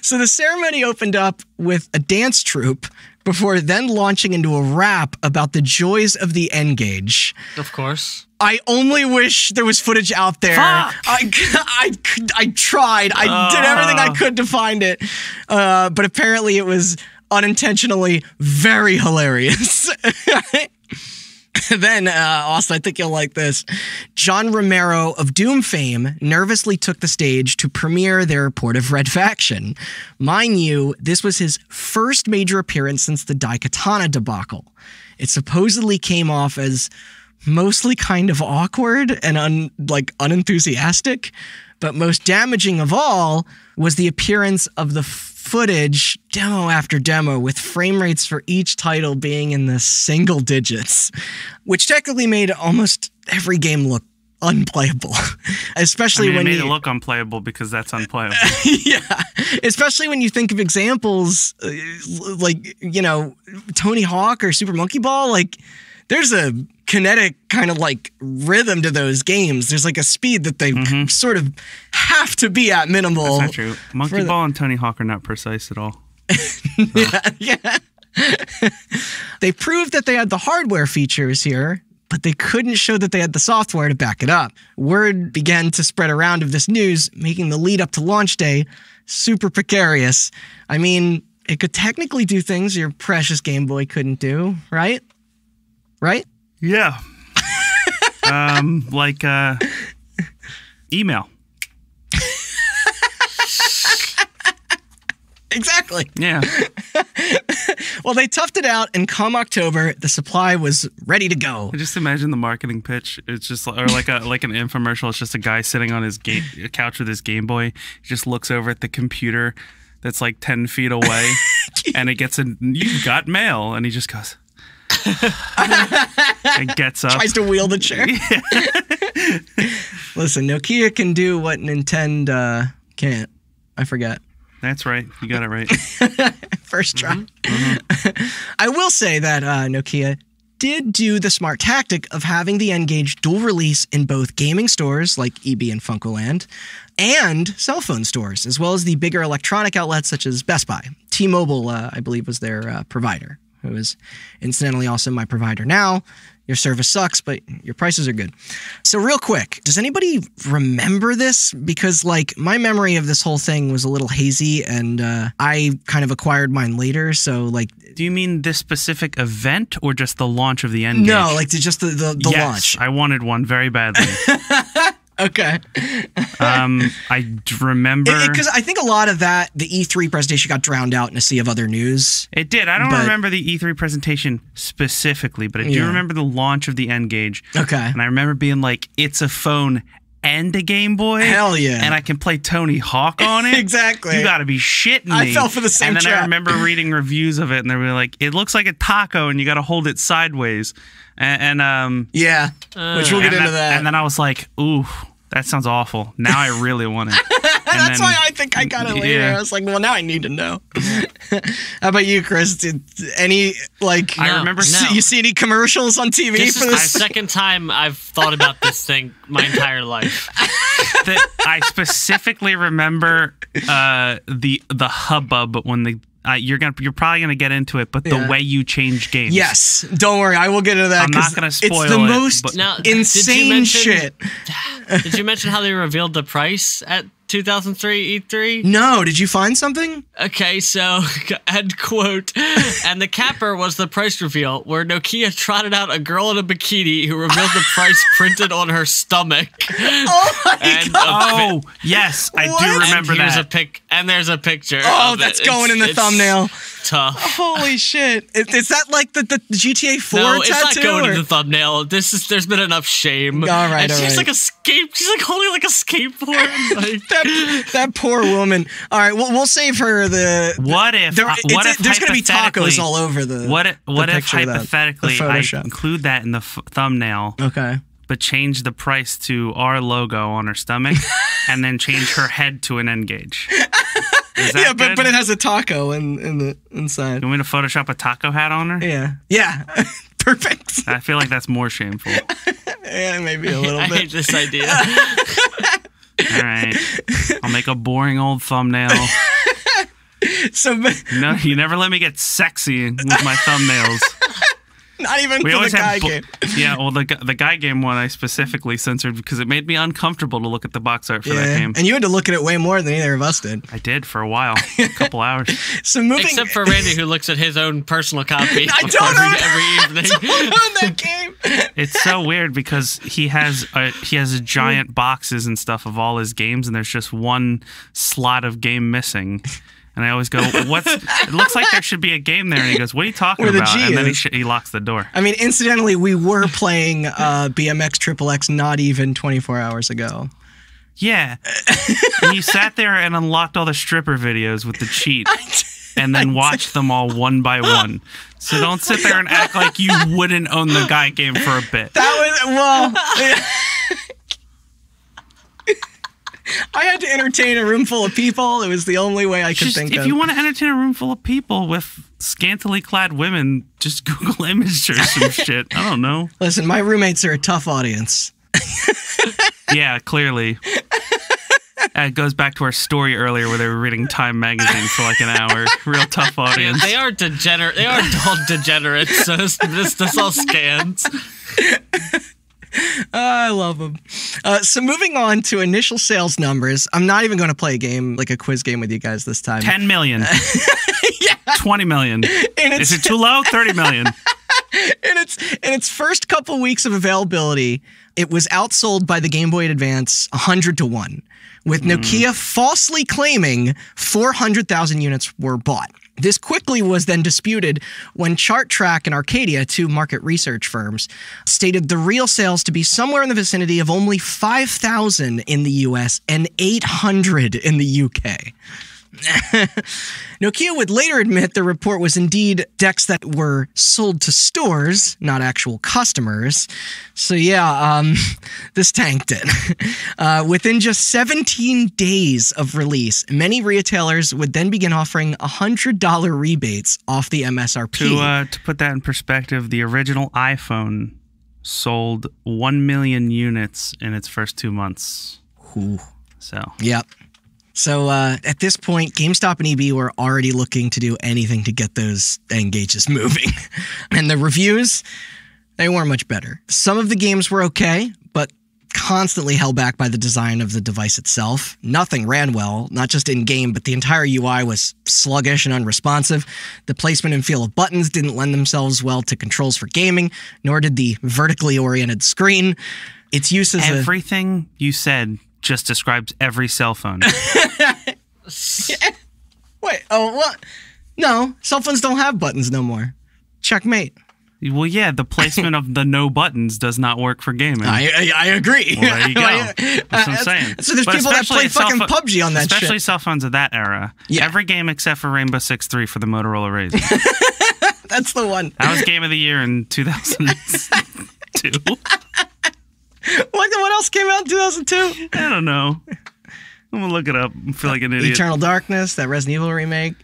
So the ceremony opened up with a dance troupe before then launching into a rap about the joys of the N-Gage. Of course. I only wish there was footage out there. Fuck. I tried. I did everything I could to find it. But apparently it was unintentionally very hilarious. Then, Austin, I think you'll like this. John Romero of Doom fame nervously took the stage to premiere their report of Red Faction. Mind you, this was his first major appearance since the Daikatana debacle. It supposedly came off as mostly kind of awkward and unenthusiastic, but most damaging of all was the appearance of the footage, demo after demo, with frame rates for each title being in the single digits, which technically made almost every game look unplayable. Especially when it made it look unplayable because that's unplayable. Yeah, especially when you think of examples like, Tony Hawk or Super Monkey Ball. Like, there's a kinetic kind of like rhythm to those games. There's like a speed that they sort of have to be at minimal. That's not true. Monkey Ball and Tony Hawk are not precise at all. Yeah. They proved that they had the hardware features here, but they couldn't show that they had the software to back it up. Word began to spread around of this news, making the lead up to launch day super precarious. I mean, it could technically do things your precious Game Boy couldn't do, right? Right? Yeah. Like email. Exactly. Yeah. Well, they toughed it out, and come October, the supply was ready to go. I just imagine the marketing pitch. It's just like an infomercial. It's just a guy sitting on his couch with his Game Boy. He just looks over at the computer that's like 10 feet away, and it gets "You've got mail," and he just goes. And gets up. Tries to wheel the chair. Yeah. Listen, Nokia can do what Nintendo can't. I forget. That's right. You got it right. First try. I will say that Nokia did do the smart tactic of having the N-Gage dual release in both gaming stores like EB and Funkoland and cell phone stores, as well as the bigger electronic outlets such as Best Buy. T-Mobile, I believe, was their provider, who is incidentally also my provider now. Your service sucks, but your prices are good. So real quick, does anybody remember this? Because like my memory of this whole thing was a little hazy, and I kind of acquired mine later. So like, do you mean this specific event or just the launch of the N-Gage? No, like just the yes, launch. I wanted one very badly. Okay. I remember because I think a lot of that, the E3 presentation got drowned out in a sea of other news. It did. I don't remember the E3 presentation specifically, but I do remember the launch of the N-Gage. Okay. And I remember being like, it's a phone and a Game Boy. Hell yeah. And I can play Tony Hawk on it. Exactly. You gotta be shitting me. I fell for the same trap. And then trap. I remember reading reviews of it, and they were like, it looks like a taco, and you gotta hold it sideways. And yeah, which we'll get into that. And then I was like, ooh, that sounds awful. Now I really want it. That's why I think I got it later. Yeah. I was like, well, now I need to know. How about you, Chris? Did any, like, I remember you see any commercials on TV this for is this? the second time I've thought about this thing my entire life. I specifically remember the hubbub when the you're probably gonna get into it, but the way you change games. Yes, don't worry, I will get into that. I'm not gonna spoil it. It's the most insane shit. Did you mention how they revealed the price at 2003 E3? No, did you find something? Okay, so, end quote, and the capper was the price reveal, where Nokia trotted out a girl in a bikini who revealed the price printed on her stomach. Oh my God. Oh, yes, I do remember that. And there's a picture. Oh, that's going in the thumbnail. Tough. Holy shit. Is that like the GTA 4 tattoo? No, it's not going in the thumbnail. There's been enough shame. All right, and she's like she's like holding like a skateboard. Like, that poor woman. All right, we'll save her the. What if there's going to be tacos all over the. What if hypothetically I include that in the thumbnail? Okay. But change the price to our logo on her stomach, and then change her head to an N-Gage. Yeah, but it has a taco in the inside. You want me to Photoshop a taco hat on her? Yeah. Perfect. I feel like that's more shameful. Yeah, maybe a little bit. I hate this idea. All right, I'll make a boring old thumbnail. No, you never let me get sexy with my thumbnails. Not even for the guy game. Yeah, well, the guy game one I specifically censored because it made me uncomfortable to look at the box art for that game. And you had to look at it way more than either of us did. I did for a while, a couple hours. Except for Randy, who looks at his own personal copy every evening. I don't own that game. It's so weird because he has giant boxes and stuff of all his games, and there's just one slot of game missing. And I always go, it looks like there should be a game there. And he goes, what are you talking about? And then he locks the door. I mean, incidentally, we were playing BMX XXX not even 24 hours ago. Yeah. And you sat there and unlocked all the stripper videos with the cheat. And then watched them all one by one. So don't sit there and act like you wouldn't own the guy game for a bit. I had to entertain a room full of people. It was the only way I could think of. If you want to entertain a room full of people with scantily clad women, just Google image or some shit. I don't know. Listen, my roommates are a tough audience. Yeah, clearly. It goes back to our story earlier where they were reading Time magazine for like an hour. Real tough audience. They are degenerate. They are adult degenerates. So this all scans. I love them. So moving on to initial sales numbers. I'm not even going to play a game, like a quiz game with you guys this time. 10 million. Yeah. 20 million. Is it too low? 30 million. In its first couple weeks of availability, it was outsold by the Game Boy Advance 100-1, with Nokia falsely claiming 400,000 units were bought. This quickly was then disputed when ChartTrack and Arcadia, two market research firms, stated the real sales to be somewhere in the vicinity of only 5,000 in the US and 800 in the UK. Nokia would later admit the report was indeed decks that were sold to stores, not actual customers. So yeah, this tanked it. Within just 17 days of release, many retailers would then begin offering $100 rebates off the MSRP. To put that in perspective, the original iPhone sold 1 million units in its first 2 months. Ooh. So. Yep. So at this point, GameStop and EB were already looking to do anything to get those N-Gages moving. And the reviews, They weren't much better. Some of the games were okay, but constantly held back by the design of the device itself. Nothing ran well, not just in-game, but the entire UI was sluggish and unresponsive. The placement and feel of buttons didn't lend themselves well to controls for gaming, nor did the vertically oriented screen. Its use as everything you said just describes every cell phone. Wait, oh, what? No, cell phones don't have buttons no more. Checkmate. Well, yeah, the placement of the no buttons does not work for gaming. I agree. Well, there you go. That's what I'm saying. So there's people that play fucking PUBG on that shit. Especially cell phones of that era. Yeah. Every game except for Rainbow Six 3 for the Motorola Razr. That's the one. That was Game of the Year in 2002. What else came out in 2002? I don't know. I'm going to look it up. I feel like an idiot. Eternal Darkness, that Resident Evil remake.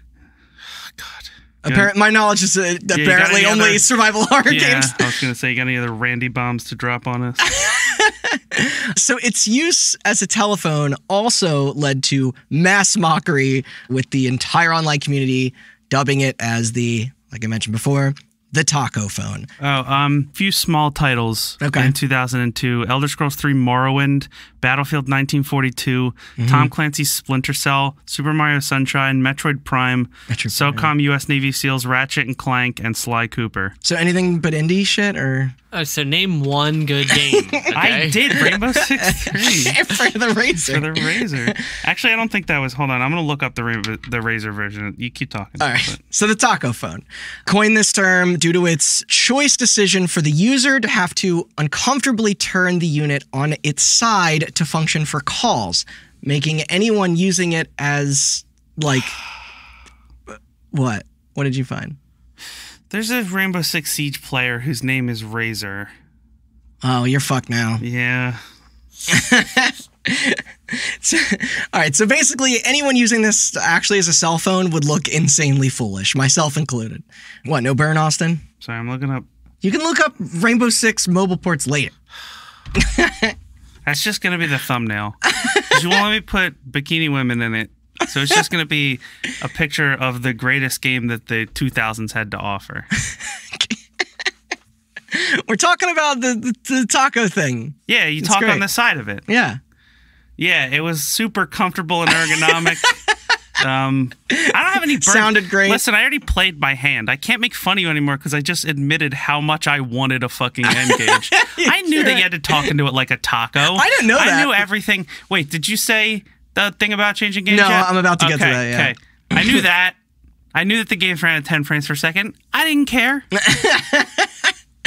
God. My knowledge is apparently only survival horror games. I was going to say, you got any other Randy bombs to drop on us? So its use as a telephone also led to mass mockery with the entire online community dubbing it as like I mentioned before, the taco phone. Few small titles in 2002. Elder Scrolls 3 Morrowind, Battlefield 1942, Tom Clancy's Splinter Cell, Super Mario Sunshine, Metroid Prime, SOCOM US Navy SEALs, Ratchet and Clank, and Sly Cooper. So anything but indie shit, or? So name one good game. Okay? I did Rainbow Six 3. For the Razr. For the Razr. Actually, I don't think that was. Hold on, I'm going to look up the Razr version. You keep talking. All right. So the taco phone coined this term due to its choice decision for the user to have to uncomfortably turn the unit on its side to function for calls, making anyone using it as like what? What did you find? There's a Rainbow Six Siege player whose name is Razor. Oh, you're fucked now. Yeah. All right, so basically anyone using this actually as a cell phone would look insanely foolish, myself included. What, no burn, Austin? Sorry, I'm looking up. You can look up Rainbow Six mobile ports later. That's just going to be the thumbnail. Because you won't let me put bikini women in it. So it's just going to be a picture of the greatest game that the 2000s had to offer. We're talking about the taco thing. Yeah, you talk on the side of it. Yeah. Yeah, it was super comfortable and ergonomic. I don't have any burn. Sounded great. Listen, I already played by hand. I can't make fun of you anymore because I just admitted how much I wanted a fucking N-Gage. I knew that you had to talk into it like a taco. I didn't know that. I knew everything. Wait, did you say the thing about changing games No, yet? I'm about to get to that, yeah. Okay. I knew that. I knew that the games ran at 10 frames per second. I didn't care.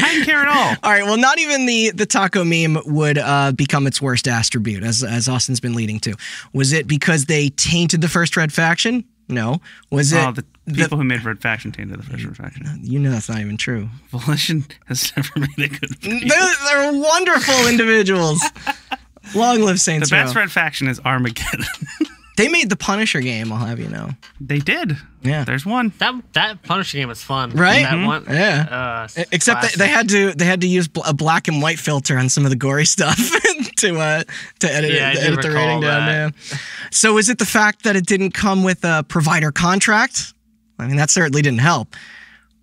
I didn't care at all. All right, well, not even the taco meme would become its worst attribute, as Austin's been leading to. Was it because they tainted the first Red Faction? No. Was it... the people who made Red Faction tainted the first Red Faction. You know that's not even true. Volition has never made a good video. They're wonderful individuals. Long live Saints Row. The best Red Faction is Armageddon. They made the Punisher game, I'll have you know. They did. Yeah. There's one. That Punisher game was fun. Right? That one. Yeah. Except they had to use a black and white filter on some of the gory stuff to edit the rating down. Yeah. So is it the fact that it didn't come with a provider contract? I mean, that certainly didn't help.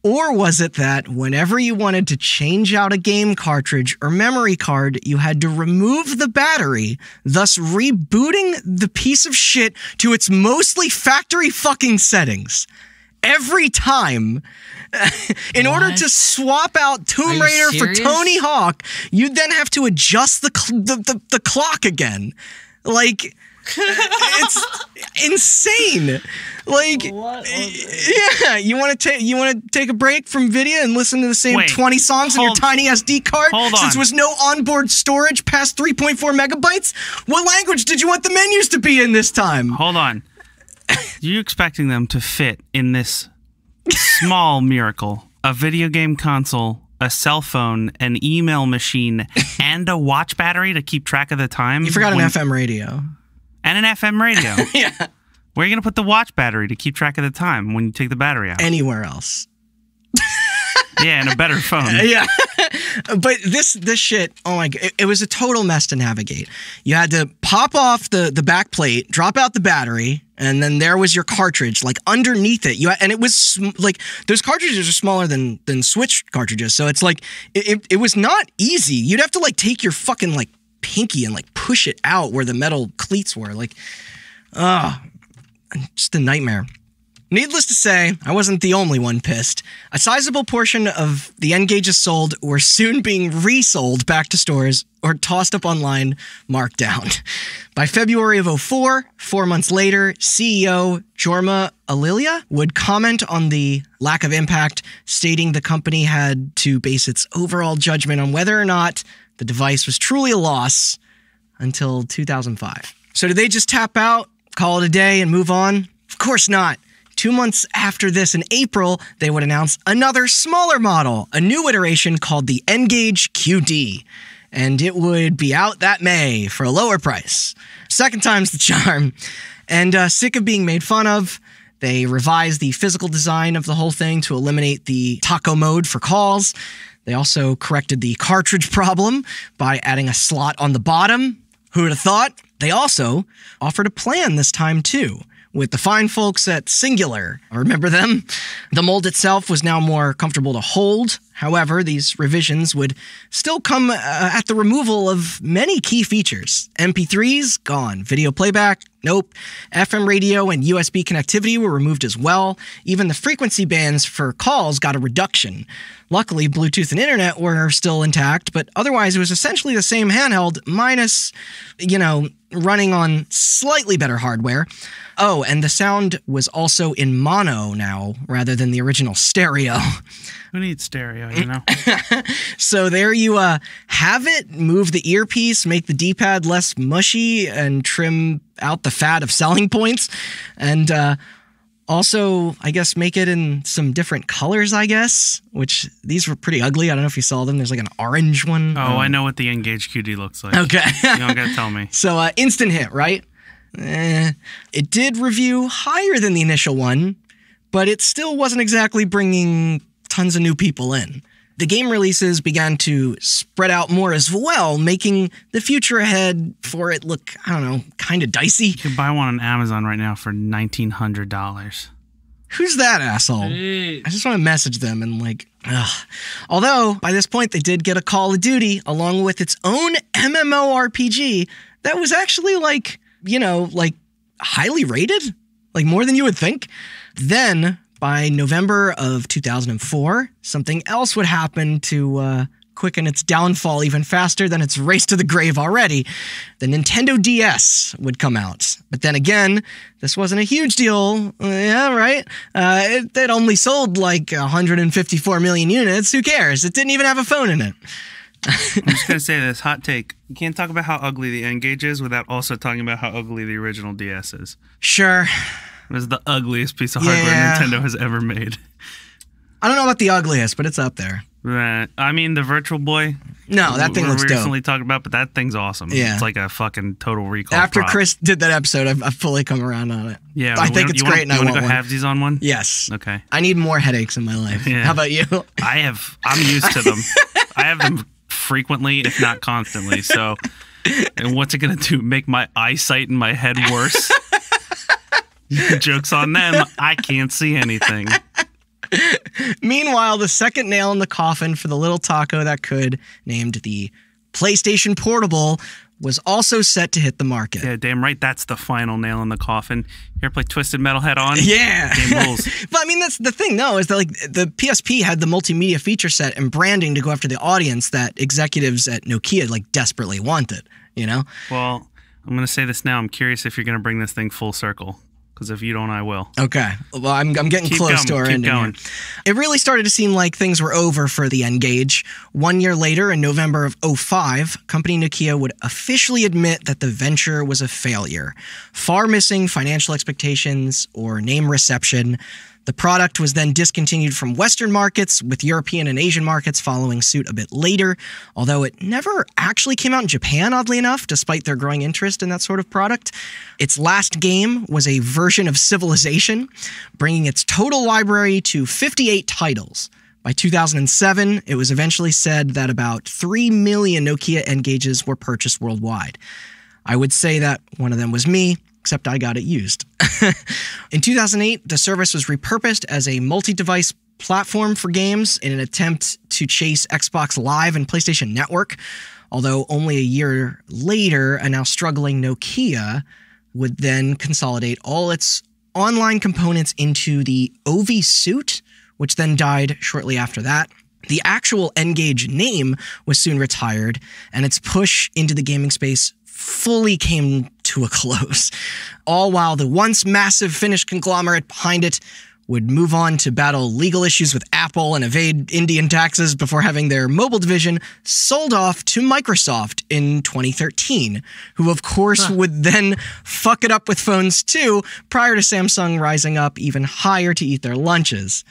Or was it that whenever you wanted to change out a game cartridge or memory card, you had to remove the battery, thus rebooting the piece of shit to its mostly factory fucking settings? Every time. In order to swap out Tomb Raider for Tony Hawk, you'd then have to adjust the clock again. Like... it's insane. Like, yeah, you want to take a break from video and listen to the same 20 songs on your tiny SD card since there was no onboard storage past 3.4 megabytes? What language did you want the menus to be in this time? Hold on. You expecting them to fit in this small miracle? A video game console, a cell phone, an email machine, and a watch battery to keep track of the time? You forgot an FM radio. And an FM radio. Yeah. Where are you going to put the watch battery to keep track of the time when you take the battery out? Anywhere else. Yeah, and a better phone. Yeah. But this shit, oh my God, it was a total mess to navigate. You had to pop off the back plate, drop out the battery, and then there was your cartridge, like underneath it. And it was like, those cartridges are smaller than Switch cartridges. So it's like, it was not easy. You'd have to like take your fucking like pinky and like push it out where the metal cleats were. Like, just a nightmare. Needless to say, I wasn't the only one pissed. A sizable portion of the N-Gages sold were soon being resold back to stores or tossed up online, marked down. By February of 2004, 4 months later, CEO Jorma Alilia would comment on the lack of impact, stating the company had to base its overall judgment on whether or not the device was truly a loss until 2005. So did they just tap out, call it a day, and move on? Of course not. 2 months after this, in April, they would announce another smaller model, a new iteration called the N-Gage QD. And it would be out that May for a lower price. Second time's the charm. And sick of being made fun of, they revised the physical design of the whole thing to eliminate the taco mode for calls. They also corrected the cartridge problem by adding a slot on the bottom. Who would have thought? They also offered a plan this time, too, with the fine folks at Singular. Remember them? The mold itself was now more comfortable to hold. However, these revisions would still come at the removal of many key features. MP3s, gone. Video playback, nope. FM radio and USB connectivity were removed as well. Even the frequency bands for calls got a reduction. Luckily, Bluetooth and internet were still intact, but otherwise it was essentially the same handheld, minus, running on slightly better hardware. Oh, and the sound was also in mono now, rather than the original stereo. Who needs stereo, So there you have it. Move the earpiece, make the D-pad less mushy, and trim out the fat of selling points. And also, I guess, make it in some different colors, I guess, which these were pretty ugly. I don't know if you saw them. There's like an orange one. Oh, I know what the N-Gage QD looks like. Okay. You don't got to tell me. So instant hit, right? It did review higher than the initial one, but it still wasn't exactly bringing tons of new people in. The game releases began to spread out more as well, making the future ahead for it look, I don't know, kind of dicey. You can buy one on Amazon right now for $1,900. Who's that asshole? Jeez. I just want to message them and Although, by this point, they did get a Call of Duty along with its own MMORPG that was actually highly rated, like more than you would think. Then, by November of 2004, something else would happen to quicken its downfall even faster than its race to the grave already. The Nintendo DS would come out. But then again, this wasn't a huge deal. Yeah, right? It only sold like 154 million units. Who cares? It didn't even have a phone in it. I'm just going to say this, hot take. You can't talk about how ugly the N-Gage is without also talking about how ugly the original DS is. Sure. It was the ugliest piece of hardware Nintendo has ever made. I don't know about the ugliest, but it's up there. I mean, the Virtual Boy. No, that thing looks dope. We recently talked about, but that thing's awesome. Yeah. It's like a fucking Total Recall After prop. Chris did that episode, I've fully come around on it. Yeah, I think it's great and I want one. You want to go halvesies on one? Yes. Okay. I need more headaches in my life. Yeah. How about you? I'm used to them. I have them frequently, if not constantly. So, and what's it going to do? Make my eyesight in my head worse? Joke's on them. I can't see anything. Meanwhile, the second nail in the coffin for the little taco that could, named the PlayStation Portable, was also set to hit the market. Yeah, damn right. That's the final nail in the coffin. You ever play Twisted Metalhead on? Yeah. Game rules. But I mean, that's the thing, though, is that the PSP had the multimedia feature set and branding to go after the audience that executives at Nokia desperately wanted, Well, I'm going to say this now. I'm curious if you're going to bring this thing full circle. Because if you don't, I will. Okay. Well, I'm getting close to our ending here. It really started to seem like things were over for the N-Gage. 1 year later, in November of 2005, company Nokia would officially admit that the venture was a failure. Far missing financial expectations or name reception. The product was then discontinued from Western markets, with European and Asian markets following suit a bit later, although it never actually came out in Japan, oddly enough, despite their growing interest in that sort of product. Its last game was a version of Civilization, bringing its total library to 58 titles. By 2007, it was eventually said that about 3 million Nokia N-Gages were purchased worldwide. I would say that one of them was me, except I got it used. In 2008, the service was repurposed as a multi-device platform for games in an attempt to chase Xbox Live and PlayStation Network, although only a year later, a now struggling Nokia would then consolidate all its online components into the OV Suite, which then died shortly after that. The actual N-Gage name was soon retired, and its push into the gaming space fully came to a close, all while the once massive Finnish conglomerate behind it would move on to battle legal issues with Apple and evade Indian taxes before having their mobile division sold off to Microsoft in 2013, who of course would then fuck it up with phones too, prior to Samsung rising up even higher to eat their lunches.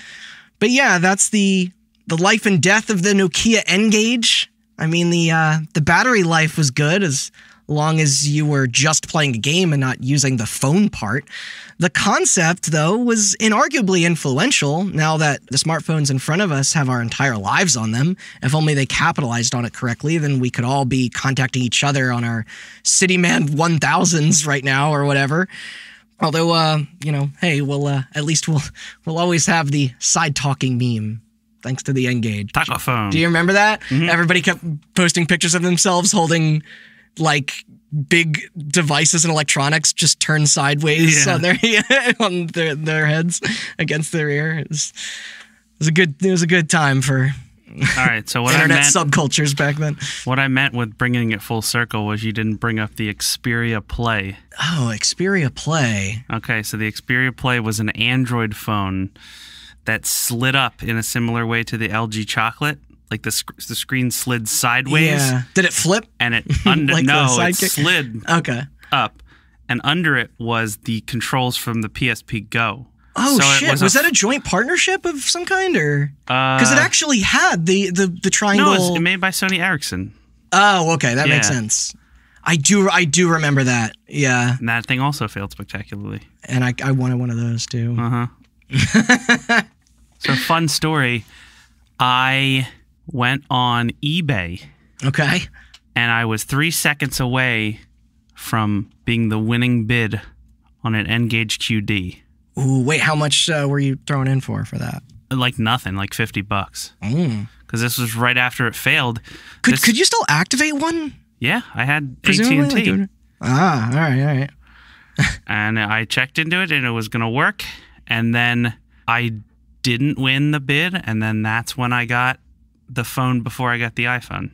But yeah, that's the life and death of the Nokia N-Gage. I mean, the battery life was good as long as you were just playing a game and not using the phone part. The concept, though, was inarguably influential now that the smartphones in front of us have our entire lives on them. If only they capitalized on it correctly, then we could all be contacting each other on our CityMan 1000s right now or whatever. Although, hey, at least we'll always have the side-talking meme. Thanks to the N-Gage. Taco phone. Do you remember that? Mm-hmm. Everybody kept posting pictures of themselves holding like big devices and electronics just turned sideways on their heads against their ear. It was a good time for all right. So what internet subcultures back then. What I meant with bringing it full circle was you didn't bring up the Xperia Play. Oh, Xperia Play. Okay, so the Xperia Play was an Android phone that slid up in a similar way to the LG Chocolate. Like the screen slid sideways. Yeah. Did it flip? And it like it slid up, and under it was the controls from the PSP Go. Oh, so shit! Was that a joint partnership of some kind, or because it actually had the triangle? No, it was made by Sony Ericsson. Oh, okay, that makes sense. I do remember that. Yeah, and that thing also failed spectacularly. And I wanted one of those too. So fun story. I went on eBay. Okay. And I was 3 seconds away from being the winning bid on an N-Gage QD. Ooh, wait, how much were you throwing in for that? Like nothing, like $50. Because this was right after it failed. Could you still activate one? Yeah, I had presumably, AT&T. All right. And I checked into it, and it was going to work. And then I didn't win the bid, and then that's when I got the phone before I got the iPhone.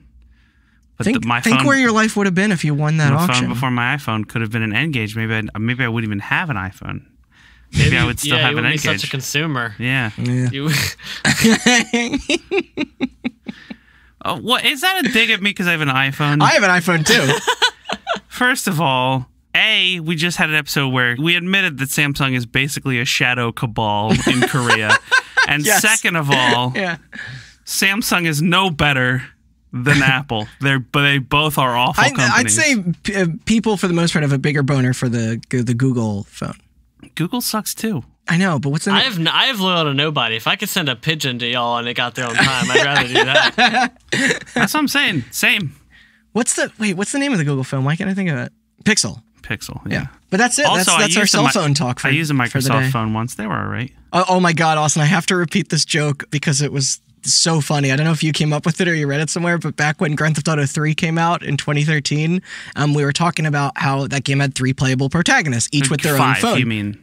But think where your life would have been if you won that auction. The phone before my iPhone could have been an N-Gage. Maybe I wouldn't even have an iPhone. Maybe I would still have an N-Gage. You would be such a consumer. Yeah. Oh, what is that a dig at me because I have an iPhone? I have an iPhone too. First of all, we just had an episode where we admitted that Samsung is basically a shadow cabal in Korea. And second of all, Samsung is no better than Apple. But they both are awful companies. I'd say people, for the most part, have a bigger boner for the Google phone. Google sucks too. I know, but what's the name? I have loyal to nobody. If I could send a pigeon to y'all and it got there on time, I'd rather do that. That's what I'm saying. Same. What's the name of the Google phone? Why can't I think of it? Pixel. Yeah. But that's it. Also, that's our cell phone talk. I used a Microsoft phone once. They were all right. Oh my God, Austin! I have to repeat this joke because it was so funny. I don't know if you came up with it or you read it somewhere, but back when Grand Theft Auto 3 came out in 2013, we were talking about how that game had 3 playable protagonists, each with their own phone. You mean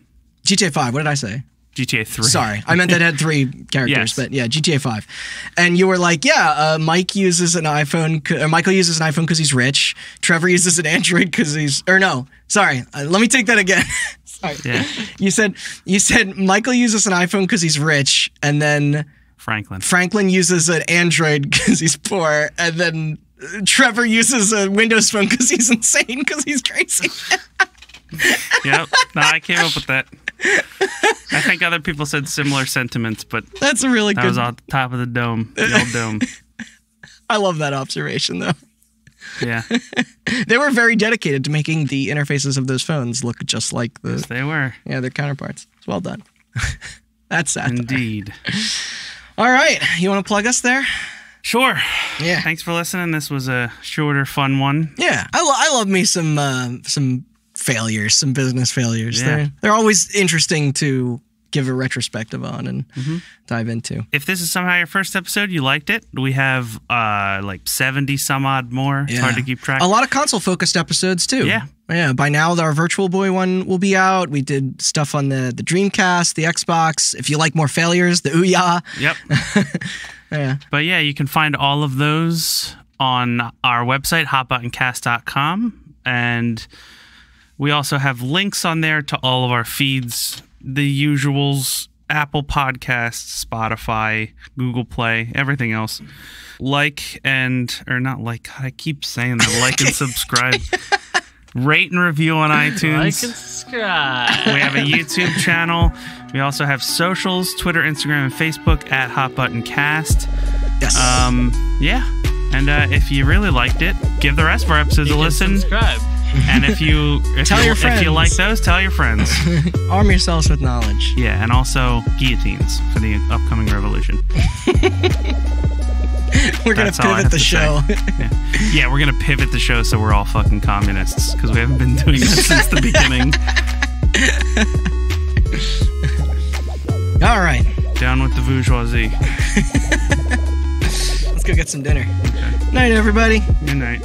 GTA 5? What did I say? GTA 3. Sorry, I meant that it had 3 characters, but yeah, GTA 5. And you were like, Michael uses an iPhone because he's rich. Trevor uses an Android because he's, or no, sorry, let me take that again. Sorry. Yeah. You said Michael uses an iPhone because he's rich, and then Franklin uses an Android because he's poor, and then Trevor uses a Windows phone because he's insane because he's crazy. Yep. No, I came up with that. I think other people said similar sentiments, but that's a really good. That was on top of the dome, the old dome. I love that observation, though. Yeah. They were very dedicated to making the interfaces of those phones look just like Yes, they were. Yeah, their counterparts. It's well done. That's sad. Indeed. All right. You want to plug us there? Sure. Yeah. Thanks for listening. This was a shorter, fun one. Yeah. I love me some failures, some business failures. Yeah. They're always interesting to give a retrospective on and dive into. If this is somehow your first episode, you liked it, we have like 70 some odd more. It's hard to keep track. A lot of console-focused episodes, too. Yeah. Yeah, by now our Virtual Boy one will be out. We did stuff on the Dreamcast, the Xbox. If you like more failures, the Ouya. Yep. Yeah. But yeah, you can find all of those on our website, hotbuttoncast.com. And we also have links on there to all of our feeds, the usuals, Apple Podcasts, Spotify, Google Play, everything else. Like and subscribe. Rate and review on iTunes. Like and subscribe. We have a YouTube channel. We also have socials, Twitter, Instagram, and Facebook at HotButtonCast. Yes. Yeah. And if you really liked it, give the rest of our episodes a listen. Subscribe. And if you like those, tell your friends. Arm yourselves with knowledge. Yeah, and also guillotines for the upcoming revolution. We're going to pivot the show. Yeah, we're going to pivot the show so we're all fucking communists because we haven't been doing that since the beginning. All right. Down with the bourgeoisie. Let's go get some dinner. Okay. Night, everybody. Good night.